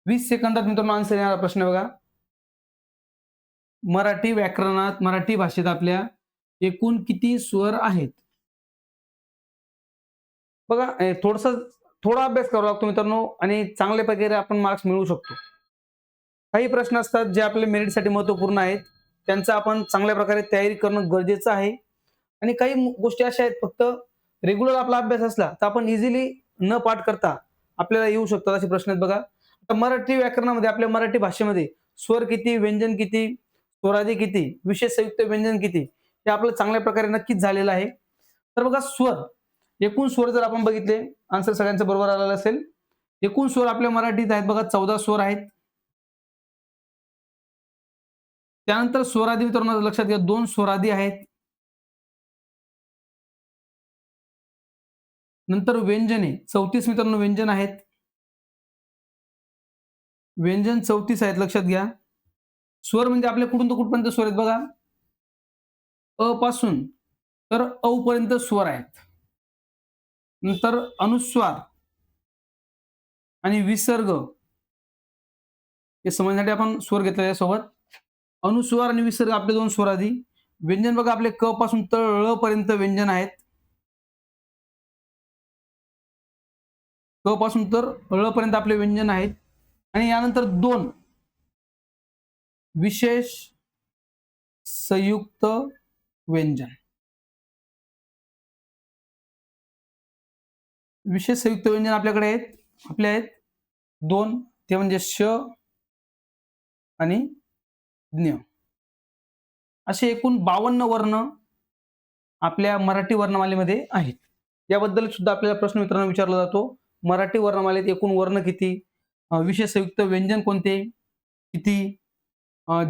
20 सेकंदात मित्रांनो आन्सर येणारा प्रश्न बघा. मराठी व्याकरणात मराठी भाषेत आपल्या एकूण किती स्वर आहेत? बघा थोडा अभ्यास करावा लागतो मित्रांनो आणि चांगल्या प्रकारे आपण मार्क्स मिळवू शकतो. काही प्रश्न असतात जे आपल्या मेरिटसाठी महत्त्वपूर्ण आहेत, त्यांचा आपण चांगल्या प्रकारे तयारी करणं गरजेचं आहे. आणि काही गोष्टी अशा आहेत फक्त रेग्युलर आपला अभ्यास असला तर आपण इझिली न पाठ करता आपल्याला येऊ शकतात असे प्रश्न आहेत बघा. आता मराठी व्याकरणामध्ये आपल्या मराठी भाषेमध्ये स्वर किती, व्यंजन किती, स्वरादी किती, विशेष संयुक्त व्यंजन किती हे आपलं चांगल्या प्रकारे नक्कीच झालेलं आहे. तर बघा स्वर, एकूण स्वर जर आपण बघितले, आन्सर सगळ्यांचं बरोबर आलेलं असेल. एकूण स्वर आपल्या मराठीत आहेत बघा 14 स्वर आहेत. त्यानंतर स्वरादी मित्रांनो लक्षात घ्या 2 स्वरादी आहेत. नंतर व्यंजने 34 मित्रांनो व्यंजन आहेत. व्यंजन 34 आहेत लक्षात घ्या. स्वर म्हणजे आपले कुठून तर कुठपर्यंत स्वर आहेत बघा. अ पासून तर औ पर्यंत स्वर आहेत. नंतर अनुस्वार आणि विसर्ग हे समजण्यासाठी आपण स्वर घेतलेले सोबत. अनुस्वार आणि विसर्ग आपले 2 स्वरादी. व्यंजन बघा आपले क पासून तर ळ पर्यंत व्यंजन आहेत. क पासून तर ळ पर्यंत आपले व्यंजन आहेत. आणि यानंतर 2 विशेष संयुक्त व्यंजन. विशेष संयुक्त व्यंजन आपल्याकडे आहेत 2, ते म्हणजे श आणि ज्ञ. असे एकूण 52 वर्ण आपल्या मराठी वर्णमालेमध्ये आहेत. याबद्दल सुद्धा आपल्याला प्रश्न मित्रांनो विचारला जातो. मराठी वर्णमालेत एकूण वर्ण किती, विशेष संयुक्त व्यंजन कोणते, किती,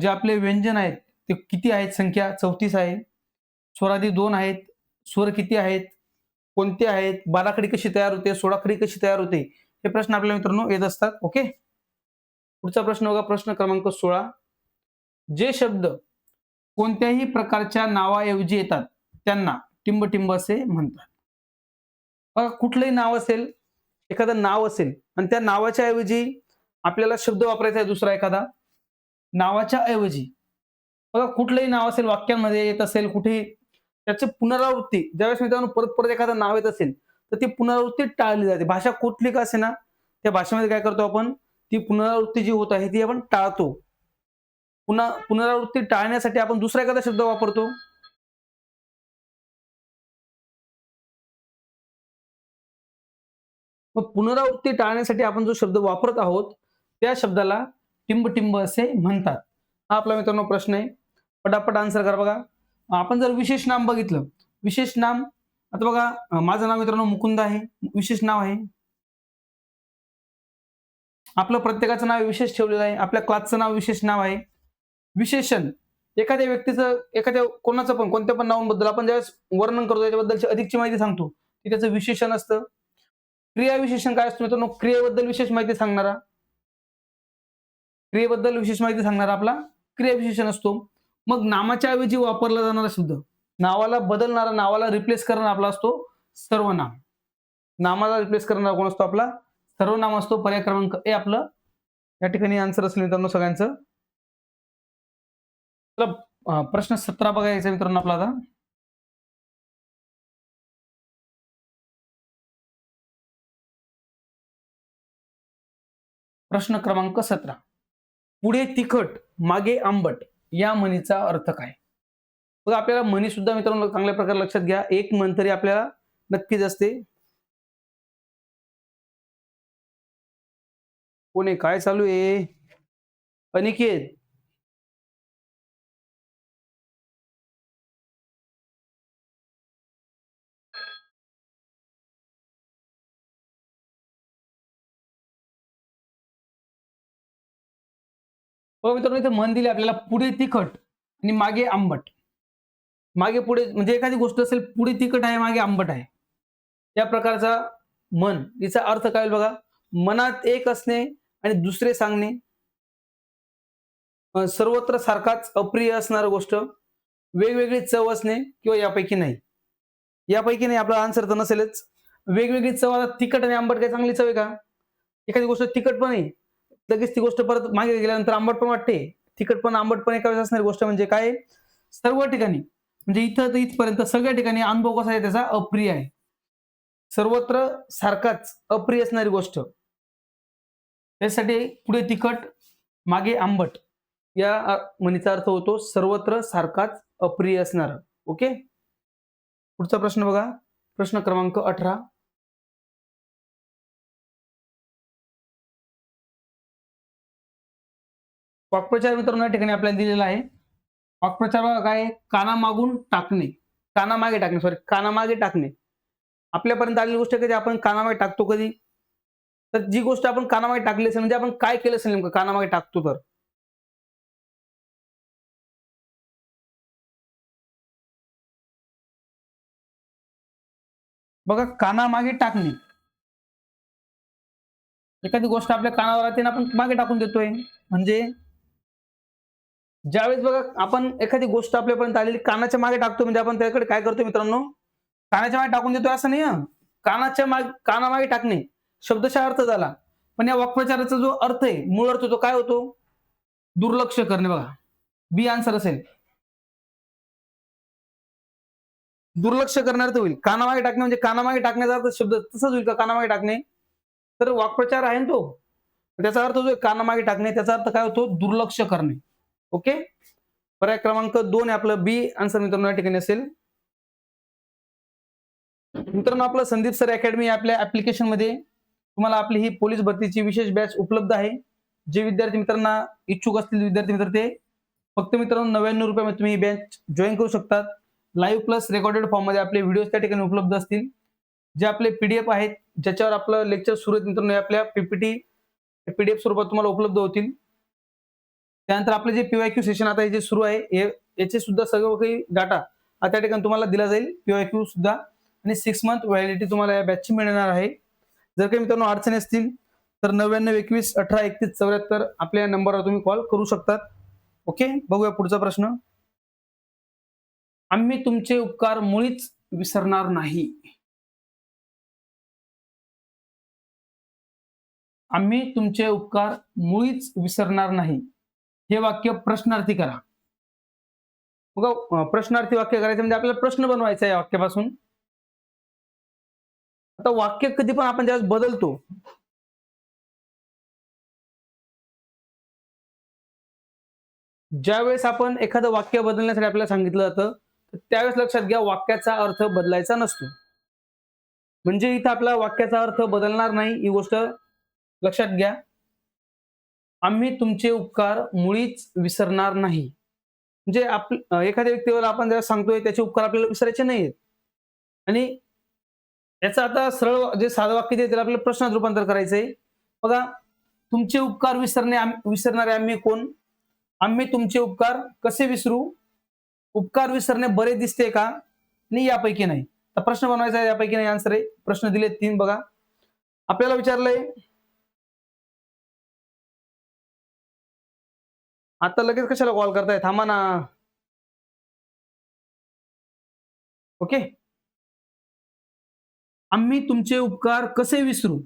जे आपले व्यंजन आहेत ते किती आहेत, संख्या 34 आहे. स्वरादी 2 आहेत. स्वर किती आहेत? कोणते आहेत? 12खडी कशी तयार होते? 16खडी कशी तयार होते? हे प्रश्न आपल्याला मित्रांनो येत असतात. ओके. पुढचा प्रश्न बघा, प्रश्न क्रमांक 16. जे शब्द कोणत्याही प्रकारच्या नावाऐवजी येतात त्यांना टिंब-टिंब असे म्हणतात. बघा, कुठलंही नाव असेल, एखादं नाव असेल आणि त्या नावाच्या ऐवजी आपल्याला शब्द वापरायचा आहे दुसरा एखादा. नावाच्या ऐवजी बघा, कुठलंही नाव असेल, वाक्यांमध्ये येत असेल कुठेही, त्याची पुनरावृत्ती ज्यावेळेस मित्रांनो परत परत एखादं नाव येत असेल तर ती पुनरावृत्ती टाळली जाते. भाषा कुठली का असेना, त्या भाषेमध्ये काय करतो आपण, ती पुनरावृत्ती जी होत आहे ती आपण टाळतो. पुनरावृत्ती टाळण्यासाठी आपण दुसरा एखादा शब्द वापरतो. मग पुनरावृत्ती टाळण्यासाठी आपण जो शब्द वापरत आहोत त्या शब्दाला टिंब-टिंब असे म्हणतात. हा आपला मित्रांनो प्रश्न आहे. पटापट आन्सर करा बघा. आपण जर विशेष नाम बघितलं, विशेष नाम, आता बघा, माझं नाव मित्रांनो मुकुंद आहे, विशेष नाव आहे. आपलं प्रत्येकाचं नाव विशेष ठेवलेलं आहे. आपल्या क्लासचं नाव विशेष नाव आहे. विशेषण, एखाद्या व्यक्तीचं, एखाद्या कोणाचं पण, कोणत्या पण नावाबद्दल आपण ज्यावेळेस वर्णन करतो, त्याच्याबद्दलची अधिकची माहिती सांगतो, की त्याचं विशेषण असतं. क्रियाविशेषण काय असतं मित्रांनो? क्रियेबद्दल विशेष माहिती सांगणारा, क्रियेबद्दल विशेष माहिती सांगणारा आपला क्रियाविशेषण असतो. मग नामाच्या ऐवजी वापरला जाणारा शब्द, नावाला बदलणारा, नावाला रिप्लेस करणारा आपला असतो सर्वनाम. नामाला रिप्लेस करणारा कोण असतो? आपला सर्वनाम असतो. पर्याय क्रमांक ए आपलं या ठिकाणी आन्सर असेल मित्रांनो सगळ्यांचं. चला, प्रश्न 17 बघायचा मित्रांनो आपला आता. प्रश्न क्रमांक 17. पुढे तिखट मागे आंबट या म्हणीचा अर्थ काय? बघा, आपल्याला म्हणी सुद्धा मित्रांनो चांगल्या प्रकारे लक्षात घ्या. एक म्हण तरी आपल्याला नक्कीच असते. कोणी काय चालू आहे? अनिकेत, हो मित्रांनो, इथे म्हण दिली आपल्याला, पुढे तिखट आणि मागे आंबट. मागे पुढे म्हणजे एखादी गोष्ट असेल, पुढे तिखट आहे, मागे आंबट आहे, या प्रकारचा म्हण, याचा अर्थ काय होईल बघा. मनात एक असणे आणि दुसरे सांगणे, सर्वत्र सारखाच अप्रिय असणारी गोष्ट, वेगवेगळी चव असणे किंवा यापैकी नाही. यापैकी नाही आपला आन्सर तर नसेलच. वेगवेगळी चव, आता तिखट आणि आंबट काय चांगली चव आहे का? एखादी गोष्ट तिखट पण आहे, लगेच ती गोष्ट परत मागे गेल्यानंतर आंबट पण वाटते. तिखट पण आंबट पण एका वेळेस असणारी गोष्ट म्हणजे काय? सर्व ठिकाणी, म्हणजे इथं तर इथपर्यंत सगळ्या ठिकाणी अनुभव कसा आहे त्याचा? अप्रिय आहे. सर्वत्र सारखाच अप्रिय असणारी गोष्ट, त्यासाठी पुढे तिखट मागे आंबट या म्हणीचा अर्थ होतो सर्वत्र सारखाच अप्रिय असणार. ओके. पुढचा प्रश्न बघा, प्रश्न क्रमांक 18. वाक्प्रचार मित्रांनो या ठिकाणी आपल्याला दिलेला आहे. वाक्प्रचार बघा काय आहे? कानामागून टाकणे, कानामागे टाकणे, सॉरी, कानामागे टाकणे. आपल्यापर्यंत आलेली गोष्ट कधी आपण कानामागे टाकतो कधी? तर जी गोष्ट आपण कानामागे टाकली असेल म्हणजे आपण काय केलं असेल नेमकं कानामागे टाकतो तर? बघा, कानामागे टाकणे, एखादी गोष्ट आपल्या कानावर राहते आणि आपण मागे टाकून देतोय. म्हणजे ज्यावेळेस बघा आपण एखादी गोष्ट आपल्यापर्यंत आलेली कानाच्या मागे टाकतो, म्हणजे आपण त्याकडे काय करतो मित्रांनो? कानाच्या मागे टाकून देतोय असं नाही हं. कानाच्या मागे, कानामागे टाकणे शब्दशः अर्थ झाला. पण या वाक्प्रचाराचा जो अर्थ आहे, मूळ अर्थ तो काय होतो? दुर्लक्ष करणे. बघा, बी आन्सर असेल. दुर्लक्ष करणार तर होईल. कानामागे टाकणे म्हणजे कानामागे टाकण्याचा अर्थ शब्द तसंच होईल का कानामागे टाकणे? तर वाक्प्रचार आहे ना तो. त्याचा अर्थ जो कानामागे टाकणे, त्याचा अर्थ काय होतो? दुर्लक्ष करणे. ओके. पर्याय क्रमांक 2 आपलं बी आन्सर मित्रांनो या ठिकाणी असेल. मित्रांनो, आपलं संदीप सर अकॅडमी आपल्या ऍप्लिकेशनमध्ये तुम्हाला आपली ही पोलीस भरतीची विशेष बॅच उपलब्ध आहे. जे विद्यार्थी मित्रांना इच्छुक असतील विद्यार्थी मित्र, ते फक्त मित्रांनो 99 रुपयामध्ये तुम्ही ही बॅच जॉईन करू शकतात. लाईव्ह प्लस रेकॉर्डेड फॉर्ममध्ये आपले व्हिडिओज त्या ठिकाणी उपलब्ध असतील. जे आपले पीडीएफ आहेत, ज्याच्यावर आपलं लेक्चर सुरू आहेत मित्रांनो, आपल्या पीपीटी पीडीएफ स्वरूपात तुम्हाला उपलब्ध होतील. त्यानंतर आपले जे पीवायक्यू सेशन आता हे जे सुरू आहे याचे सुद्धा सर्व काही डाटा त्या ठिकाणी तुम्हाला दिला जाईल, पीवायक्यू सुद्धा, आणि 6 मंथ व्हॅलिडिटी तुम्हाला या बॅचची मिळणार आहे. जर काही मित्रांनो अडचणी असतील तर 9921183174 आपल्या नंबरवर तुम्ही कॉल करू शकतात. ओके, बघूया पुढचा प्रश्न. आम्ही तुमचे उपकार मुळीच विसरणार नाही. आम्ही तुमचे उपकार मुळीच विसरणार नाही. हे वाक्य प्रश्नार्थी करा. बघा, प्रश्नार्थी वाक्य करायचं म्हणजे आपल्याला प्रश्न बनवायचा आहे या वाक्यापासून. आता वाक्य कधी पण आपण ज्यावेळेस बदलतो, ज्यावेळेस आपण एखादं वाक्य बदलण्यासाठी आपल्याला सांगितलं जातं, तर त्यावेळेस लक्षात घ्या वाक्याचा अर्थ बदलायचा नसतो. म्हणजे इथं आपला वाक्याचा अर्थ बदलणार नाही, ही गोष्ट लक्षात घ्या. आम्ही तुमचे उपकार मुळीच विसरणार नाही. म्हणजे एखाद्या व्यक्तीवर आपण जेव्हा सांगतोय त्याचे उपकार आपल्याला विसरायचे नाहीत. आणि याचं आता सरळ जे साधं वाक्य आहे त्याला आपल्याला प्रश्नात रूपांतर करायचंय. बघा, तुमचे उपकार विसरणारे आम्ही कोण? आम्ही तुमचे उपकार कसे विसरू? उपकार विसरणे बरे दिसते का? नाही, यापैकी नाही. तर प्रश्न बनवायचा आहे, यापैकी नाही आन्सर आहे. प्रश्न दिले 3 बघा. आपल्याला विचारलंय, आता लगेच कशाला कॉल करताय? थांबा ना. ओके. आम्ही तुमचे उपकार कसे विसरू?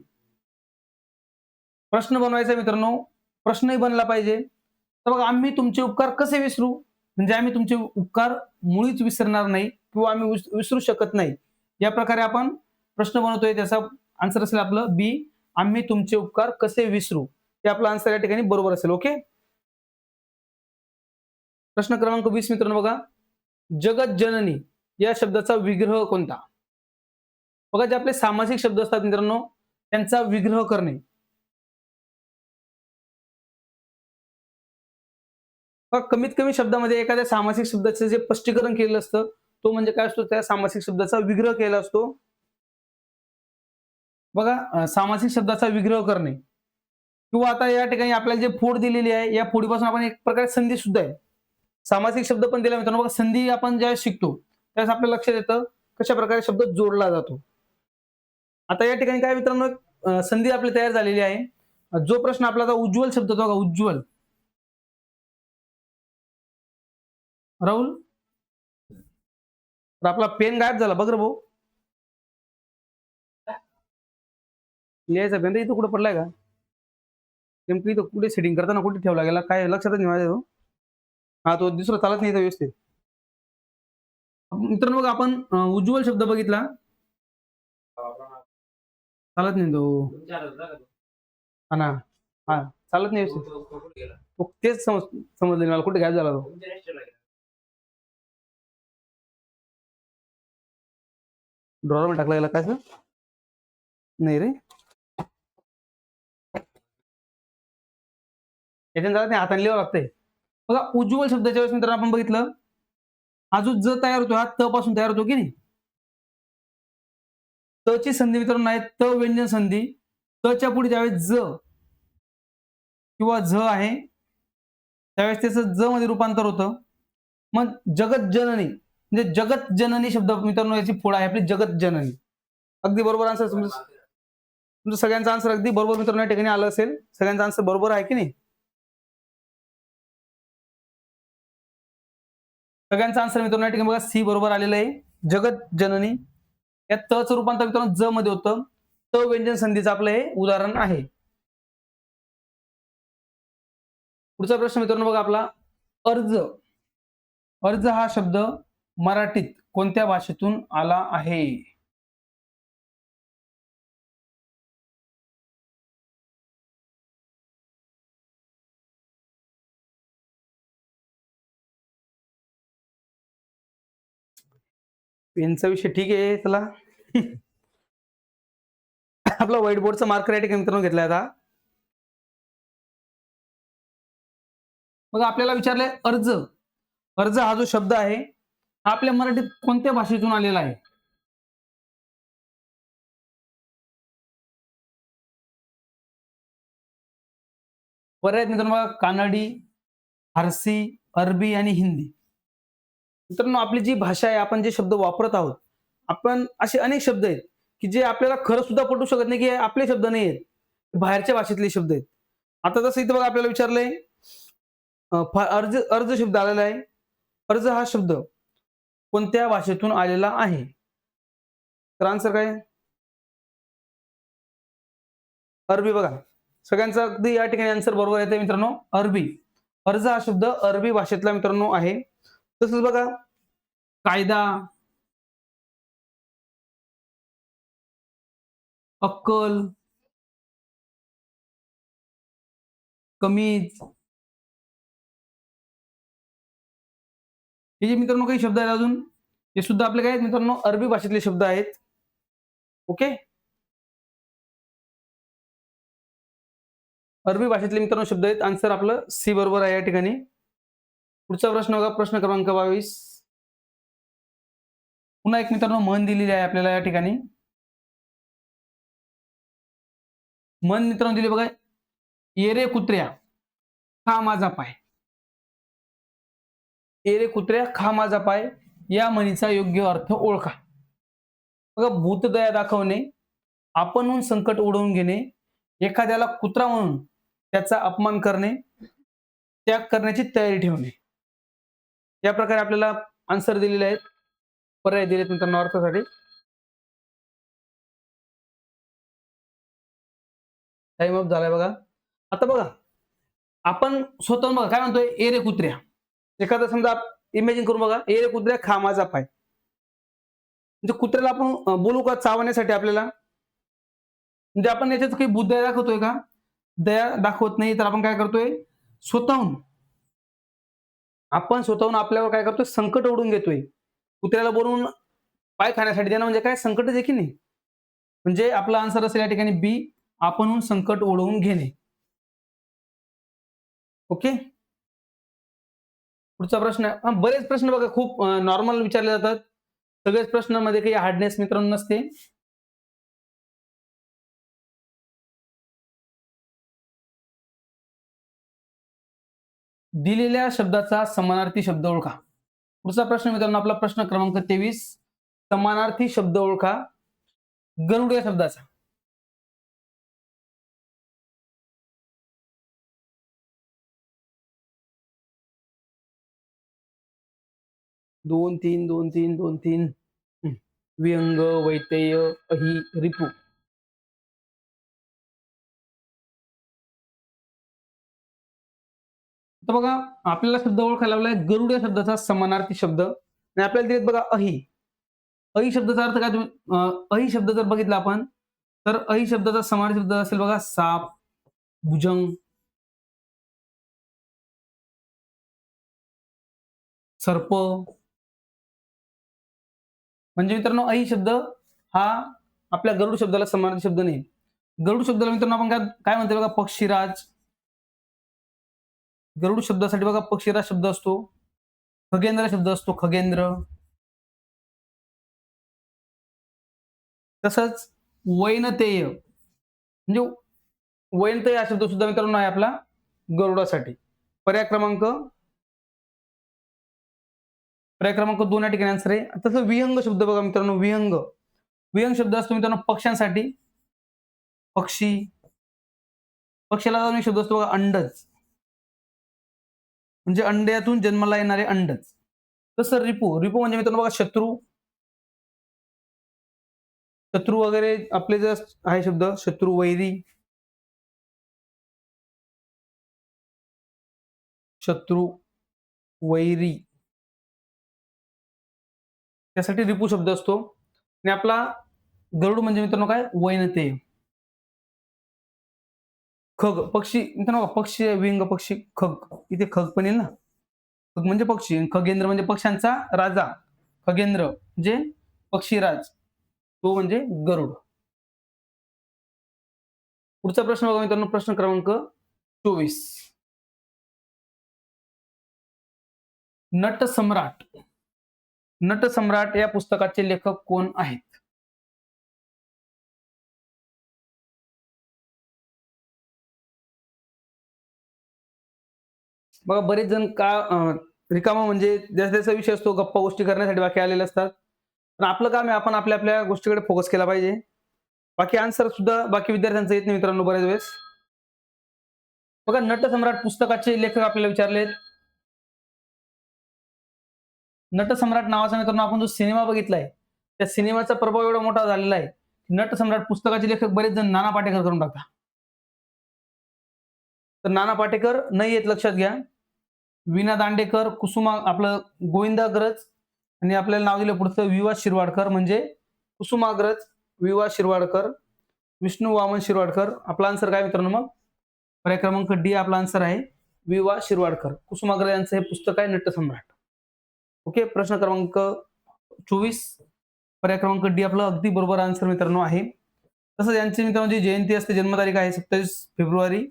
प्रश्न बनवायचा मित्रांनो. प्रश्नही बनला पाहिजे. तर बघा, आम्ही तुमचे उपकार कसे विसरू? म्हणजे आम्ही तुमचे उपकार मुळीच विसरणार नाही किंवा आम्ही विसरू शकत नाही. या प्रकारे आपण प्रश्न बनवतोय. त्याचा आन्सर असेल आपलं बी. आम्ही तुमचे उपकार कसे विसरू? हे आपलं आन्सर या ठिकाणी बरोबर असेल. ओके. प्रश्न क्रमांक 20 मित्रांनो बघा. जगत जननी या शब्दाचा विग्रह कोणता? बघा, जे आपले सामासिक शब्द असतात मित्रांनो त्यांचा विग्रह करणे. कमीत कमी शब्दामध्ये एखाद्या सामासिक शब्दाचं जे स्पष्टीकरण केलेलं असतं, तो म्हणजे काय असतो? त्या सामासिक शब्दाचा विग्रह केला असतो. बघा, सामासिक शब्दाचा विग्रह करणे किंवा आता या ठिकाणी आपल्याला जे फोड दिलेली आहे, या फोडीपासून आपण एक प्रकारे संधी सुद्धा आहे. सामासिक शब्द पण दिला मित्रांनो. बघा, संधी आपण ज्यावेळेस शिकतो त्यावेळेस आपल्याला लक्षात येतं कशा प्रकारे शब्द जोडला जातो. आता या ठिकाणी काय मित्रांनो, संधी आपली तयार झालेली आहे. जो प्रश्न आपला आता उज्ज्वल शब्द होता बघा, उज्ज्वल. राहुल, तर आपला पेन गायब झाला बघ रे भाऊ. लिहायचा पेन इथं कुठं पडलाय का? नेमकं इथं कुठे सेटिंग करताना कुठे ठेवला गेला काय लक्षातच नाही माझ्या तो. हा, तो दुसरा चालत नाही इथं व्यवस्थित. मित्रांनो बघा, आपण उज्ज्वल शब्द बघितला, चालत नाही तो. हा ना. हा, चालत नाही व्यवस्थित. तेच समजलं नाही मला, कुठे गायब झाला तो. ड्रॉवर मध्ये टाकला गेला काय सर? नाही रे, याच्याने जात नाही, हाताने लिहावं लागतंय. बघा, उज्ज्वल शब्दाच्या वेळेस मित्रांनो आपण बघितलं, हा जो ज तयार होतो हा त पासून तयार होतो की नाही? त ची संधी मित्रांनो आहे त व्यंजन संधी. त च्या पुढे ज्यावेळेस ज किंवा झ आहे त्यावेळेस त्याचं ज मध्ये रूपांतर होतं. मग जगत जननी म्हणजे जगत जननी शब्द मित्रांनो याची फोड आहे आपली जगत जननी. अगदी बरोबर आन्सर तुमचं सगळ्यांचा आन्सर अगदी बरोबर मित्रांनो या ठिकाणी आलं असेल. सगळ्यांचा आन्सर बरोबर आहे की नाही? सगळ्यांचा आन्सर मित्रांनो या ठिकाणी बघा सी बरोबर आलेलं आहे. जगत जननी या त चं रूपांतर मित्रांनो ज मध्ये होतं. त व्यंजन संधीचं आपलं हे उदाहरण आहे. पुढचा प्रश्न मित्रांनो बघा आपला, अर्ज. अर्ज हा शब्द मराठीत कोणत्या भाषेतून आला आहे? पेनचा विषय ठीक आहे चला. आपला व्हाईट बोर्डचा मार्कर या ठिकाणी मित्रांनो घेतलाय आता. बघा, आपल्याला विचारलंय अर्ज. अर्ज हा जो शब्द आहे हा आपल्या मराठीत कोणत्या भाषेतून आलेला आहे? पर्याय मित्रांनो बघा, कानडी, फारसी, अरबी आणि हिंदी. मित्रांनो, आपली जी भाषा आहे, आपण जे शब्द वापरत आहोत, आपण असे अनेक शब्द आहेत, की जे आपल्याला खरं सुद्धा पटू शकत नाही, की हे आपले शब्द नाही आहेत. बाहेरच्या भाषेतले शब्द आहेत. आता जसं इथं बघा आपल्याला विचारलंय अर्ज अर्ज शब्द आलेला आहे. अर्ज हा शब्द कोणत्या भाषेतून आलेला आहे? तर आन्सर काय? अरबी बघा. सगळ्यांचा अगदी या ठिकाणी आन्सर बरोबर येते मित्रांनो, अरबी. अर्ज हा शब्द अरबी भाषेतला मित्रांनो आहे. तसंच बघा कायदा, अक्कल, कमीज हे जे मित्रांनो काही शब्द आहेत अजून, हे सुद्धा आपले काय आहेत मित्रांनो अरबी भाषेतले शब्द आहेत. ओके. अरबी भाषेतले मित्रांनो शब्द आहेत. आन्सर आपलं सी बरोबर आहे या ठिकाणी. पुढचा प्रश्न बघा, प्रश्न क्रमांक 22. पुन्हा एक मित्रांनो म्हण दिलेली आहे आपल्याला या ठिकाणी. म्हण मित्रांनो दिली बघा, "ये रे कुत्र्या, खा माझा पाय." "ये रे कुत्र्या, खा माझा पाय." या म्हणीचा योग्य अर्थ ओळखा. बघा, भूतदया दाखवणे, आपणहून संकट उडवून घेणे, एखाद्याला कुत्रा म्हणून त्याचा अपमान करणे, त्याग करण्याची तयारी ठेवणे. या प्रकारे आपल्याला आन्सर दिलेले आहेत. पर्याय दिलेत मित्रांनो अर्थासाठी. टाईम अप झालाय बघा. आता बघा, आपण स्वतःहून बघा काय म्हणतोय, "ए रे कुत्र्या." एखादा समजा इमॅजिन करून बघा, "ए रे कुत्र्या, खा माझा पाय." म्हणजे कुत्र्याला आपण बोलू का चावण्यासाठी आपल्याला? म्हणजे आपण याच्यात काही बुद्ध्या दाखवतोय का? दया दाखवत नाही, तर आपण काय करतोय? स्वतःहून आपण स्वतःहून आपल्यावर काय करतोय? संकट ओढून घेतोय. कुत्र्याला बोलवून पाय खाण्यासाठी देणं म्हणजे काय? संकटच आहे की नाही? म्हणजे आपला आन्सर असेल या ठिकाणी बी, आपणहून संकट ओढवून घेणे. ओके. पुढचा प्रश्न बरेच प्रश्न बघा खूप नॉर्मल विचारले जातात. सगळेच प्रश्नामध्ये काही हार्डनेस मित्रांनो नसते. दिलेल्या शब्दाचा समानार्थी शब्द ओळखा. पुढचा प्रश्न मित्रांनो आपला प्रश्न क्रमांक 23. समानार्थी शब्द ओळखा गरुड या शब्दाचा. 2, 3, 2, 3, 2, 3. विहंग, वैतेय, अहि, रिपू. तर बघा, आपल्याला शब्द ओळखायला लावलाय गरुड या शब्दाचा समानार्थी शब्द आणि आपल्याला दिलेत बघा अहि. अहि शब्दाचा अर्थ काय तुम्ही अहि शब्द जर बघितला आपण, तर अहि शब्दाचा समानार्थी शब्द असेल बघा साप, भुजंग, सर्प. म्हणजे मित्रांनो अहि शब्द हा आपल्या गरुड शब्दाला समानार्थी शब्द नाही. गरुड शब्दाला मित्रांनो आपण काय काय म्हणतो बघा पक्षीराज. गरुड शब्दासाठी बघा पक्षीराज शब्द असतो. खगेंद्र शब्द असतो खगेंद्र. तसंच वैनतेय म्हणजे वैनतेय हा शब्द सुद्धा मित्रांनो आहे आपला गरुडासाठी. पर्याय क्रमांक पर्याय क्रमांक 2 या ठिकाणी आन्सर आहे. तसं विहंग शब्द बघा मित्रांनो विहंग. विहंग शब्द असतो मित्रांनो पक्ष्यांसाठी. पक्षी. पक्षाला जाऊन एक शब्द असतो बघा अंडज. म्हणजे अंड्यातून जन्माला येणारे अंडच. तसं रिपू. रिपू म्हणजे मित्रांनो बघा शत्रू. शत्रू वगैरे आपले जे आहे शब्द शत्रू, वैरी, शत्रू, वैरी त्यासाठी रिपू शब्द असतो आणि आपला गरुड म्हणजे मित्रांनो काय वैनतेय. खग पक्षी मित्रांनो पक्षी विंग पक्षी खग इथे खग पण येईल ना. खग म्हणजे पक्षी आणि खगेंद्र म्हणजे पक्ष्यांचा राजा. खगेंद्र म्हणजे पक्षीराज तो म्हणजे गरुड. पुढचा प्रश्न बघा मित्रांनो प्रश्न क्रमांक 24. नटसम्राट. नटसम्राट या पुस्तकाचे लेखक कोण आहेत? बघा बरेच जण रिकामा म्हणजे ज्याचा त्याचा विषय असतो, गप्पा गोष्टी करण्यासाठी बाकी आलेले असतात. पण आपलं काम आहे आपण आपल्या आपल्या गोष्टीकडे फोकस केला पाहिजे. बाकी आन्सर सुद्धा बाकी विद्यार्थ्यांचा येत नाही मित्रांनो बऱ्याच वेळेस. बघा नटसम्राट पुस्तकाचे लेखक आपल्याला विचारलेत. नटसम्राट नावाचा मित्रांनो आपण जो सिनेमा बघितलाय, त्या सिनेमाचा प्रभाव एवढा मोठा झालेला आहे. नटसम्राट पुस्तकाचे लेखक बरेच जण नाना पाटेकर करून टाकतात. तर नाना पाटेकर नाही येत लक्षात घ्या. वीणा दांडेकर, कुसुमा आपलं गोविंदाग्रज आणि आपल्याला नाव दिलं पुढचं विवा शिरवाडकर म्हणजे कुसुमाग्रज, विवा शिरवाडकर, विष्णू वामन शिरवाडकर. आपला आन्सर काय मित्रांनो मग? पर्याय क्रमांक डी आपला आन्सर आहे. विवा शिरवाडकर. कुसुमाग्रज यांचं हे पुस्तक आहे नटसम्राट. ओके, प्रश्न क्रमांक 24 पर्याय क्रमांक डी आपलं अगदी बरोबर आन्सर मित्रांनो आहे. तसंच यांची मित्रांनो जी जयंती असते, जन्मतारीख आहे 27 फेब्रुवारी.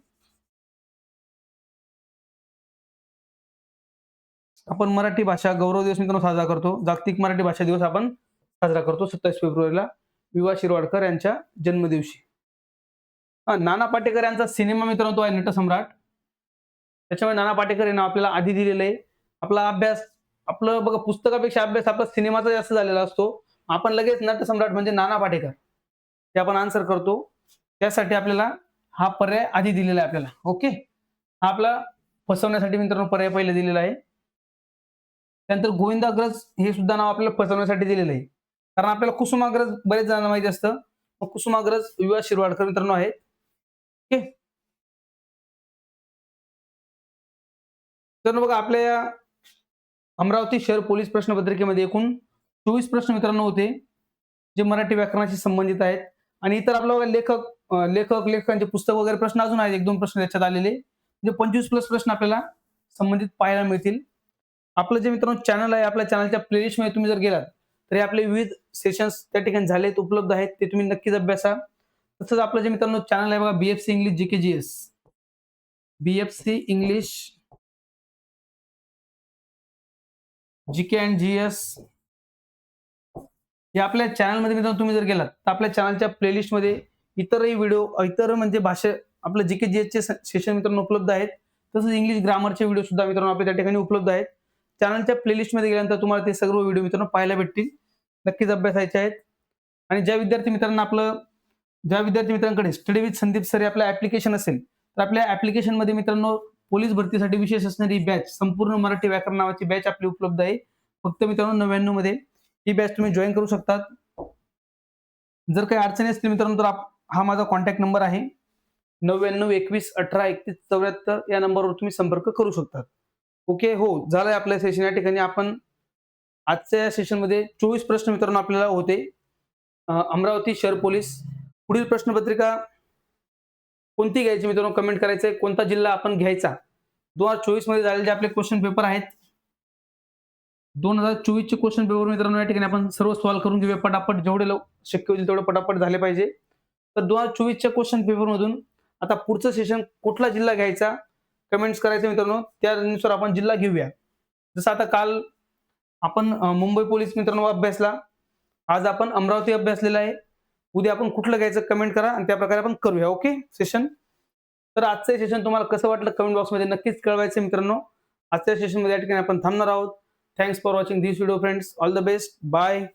आपण मराठी भाषा गौरव दिवस मित्रांनो साजरा करतो. जागतिक मराठी भाषा दिवस आपण साजरा करतो 27 फेब्रुवारीला विवा शिरवाडकर यांच्या जन्मदिवशी. नाना पाटेकर यांचा सिनेमा मित्रांनो तो आहे नटसम्राट. त्याच्यामुळे नाना पाटेकर हे नाव आपल्याला आधी दिलेलं आहे. आपला अभ्यास आपलं बघा पुस्तकापेक्षा अभ्यास आपला सिनेमाचा जास्त झालेला असतो. आपण लगेच नटसम्राट म्हणजे नाना पाटेकर हे आपण आन्सर करतो. त्यासाठी आपल्याला हा पर्याय आधी दिलेला आहे आपल्याला. ओके, हा आपला फसवण्यासाठी मित्रांनो पर्याय पहिले दिलेला आहे. त्यानंतर गोविंदाग्रज हे सुद्धा नाव आपल्याला फसवण्यासाठी दिलेलं आहे. कारण आपल्याला कुसुमाग्रज बरेच जणांना माहिती असतं. मग कुसुमाग्रज विवा शिरवाडकर मित्रांनो आहेत. ओके, तर बघा आपल्या अमरावती शहर पोलीस प्रश्नपत्रिकेमध्ये एकूण 24 प्रश्न मित्रांनो होते, जे मराठी व्याकरणाशी संबंधित आहेत. आणि इतर आपलं बघा लेखकांचे पुस्तक वगैरे प्रश्न अजून आहेत, 1-2 प्रश्न त्याच्यात आलेले, म्हणजे 25+ प्रश्न आपल्याला संबंधित पाहायला मिळतील. आपलं जे मित्रांनो चॅनल आहे, आपल्या चॅनलच्या प्लेलिस्टमध्ये तुम्ही जर गेलात तर आपले विविध सेशन्स त्या ठिकाणी झालेत, उपलब्ध आहेत, ते तुम्ही नक्कीच अभ्यासा. तसंच आपलं जे मित्रांनो चॅनल आहे बघा BFC English GK BFC English GK and GS हे आपल्या चॅनलमध्ये मित्रांनो तुम्ही जर गेलात तर आपल्या चॅनलच्या प्लेलिस्टमध्ये इतरही व्हिडिओ, इतर म्हणजे भाषा आपलं GK GS चे सेशन मित्रांनो उपलब्ध आहेत. तसंच इंग्लिश ग्रामरचे व्हिडिओ सुद्धा मित्रांनो आपल्या त्या ठिकाणी उपलब्ध आहेत. चॅनलच्या प्लेलिस्टमध्ये गेल्यानंतर तुम्हाला ते सर्व व्हिडिओ मित्रांनो पाहायला भेटतील. नक्कीच अभ्यासायचे आहेत. आणि ज्या विद्यार्थी मित्रांकडे स्टडी विथ संदीप सर आपलं ऍप्लिकेशन असेल तर आपल्या ऍप्लिकेशनमध्ये मित्रांनो पोलीस भरतीसाठी विशेष असणारी बॅच, संपूर्ण मराठी व्याकरण नावाची बॅच आपली उपलब्ध आहे. फक्त मित्रांनो 99 मध्ये ही बॅच तुम्ही जॉईन करू शकतात. जर काही अडचणी असतील मित्रांनो तर हा माझा कॉन्टॅक्ट नंबर आहे 99 21 18 31 74 या नंबरवर तुम्ही संपर्क करू शकता. ओके, हो झालंय आपलं सेशन. या ठिकाणी आपण आजच्या सेशनमध्ये 24 प्रश्न मित्रांनो आपल्याला होते. अमरावती शहर पोलीस. पुढील प्रश्नपत्रिका कोणती घ्यायची मित्रांनो कमेंट करायचंय. कोणता जिल्हा आपण घ्यायचा 2024 मध्ये झालेले जे आपले क्वेश्चन पेपर आहेत, 2024 चे क्वेश्चन पेपर मित्रांनो या ठिकाणी आपण सर्व सॉल्व्ह करून घेऊया पटापट. जेवढे शक्य होईल तेवढे पटापट झाले पाहिजे. तर 2024 च्या क्वेश्चन पेपर मधून आता पुढचं सेशन कुठला जिल्हा घ्यायचा कमेंट्स करायचे मित्रांनो, त्यानुसार आपण जिल्हा घेऊया. जसं आता काल आपण मुंबई पोलीस मित्रांनो अभ्यासला, आज आपण अमरावती अभ्यासलेला आहे. उद्या आपण कुठलं घ्यायचं कमेंट करा आणि त्या प्रकारे आपण करूया. Okay session. तर आजचं सेशन तुम्हाला कसं वाटलं कमेंट बॉक्समध्ये नक्कीच कळवायचं मित्रांनो. आजच्या सेशनमध्ये या ठिकाणी आपण थांबणार आहोत. Thanks for watching this video friends. All the best. Bye.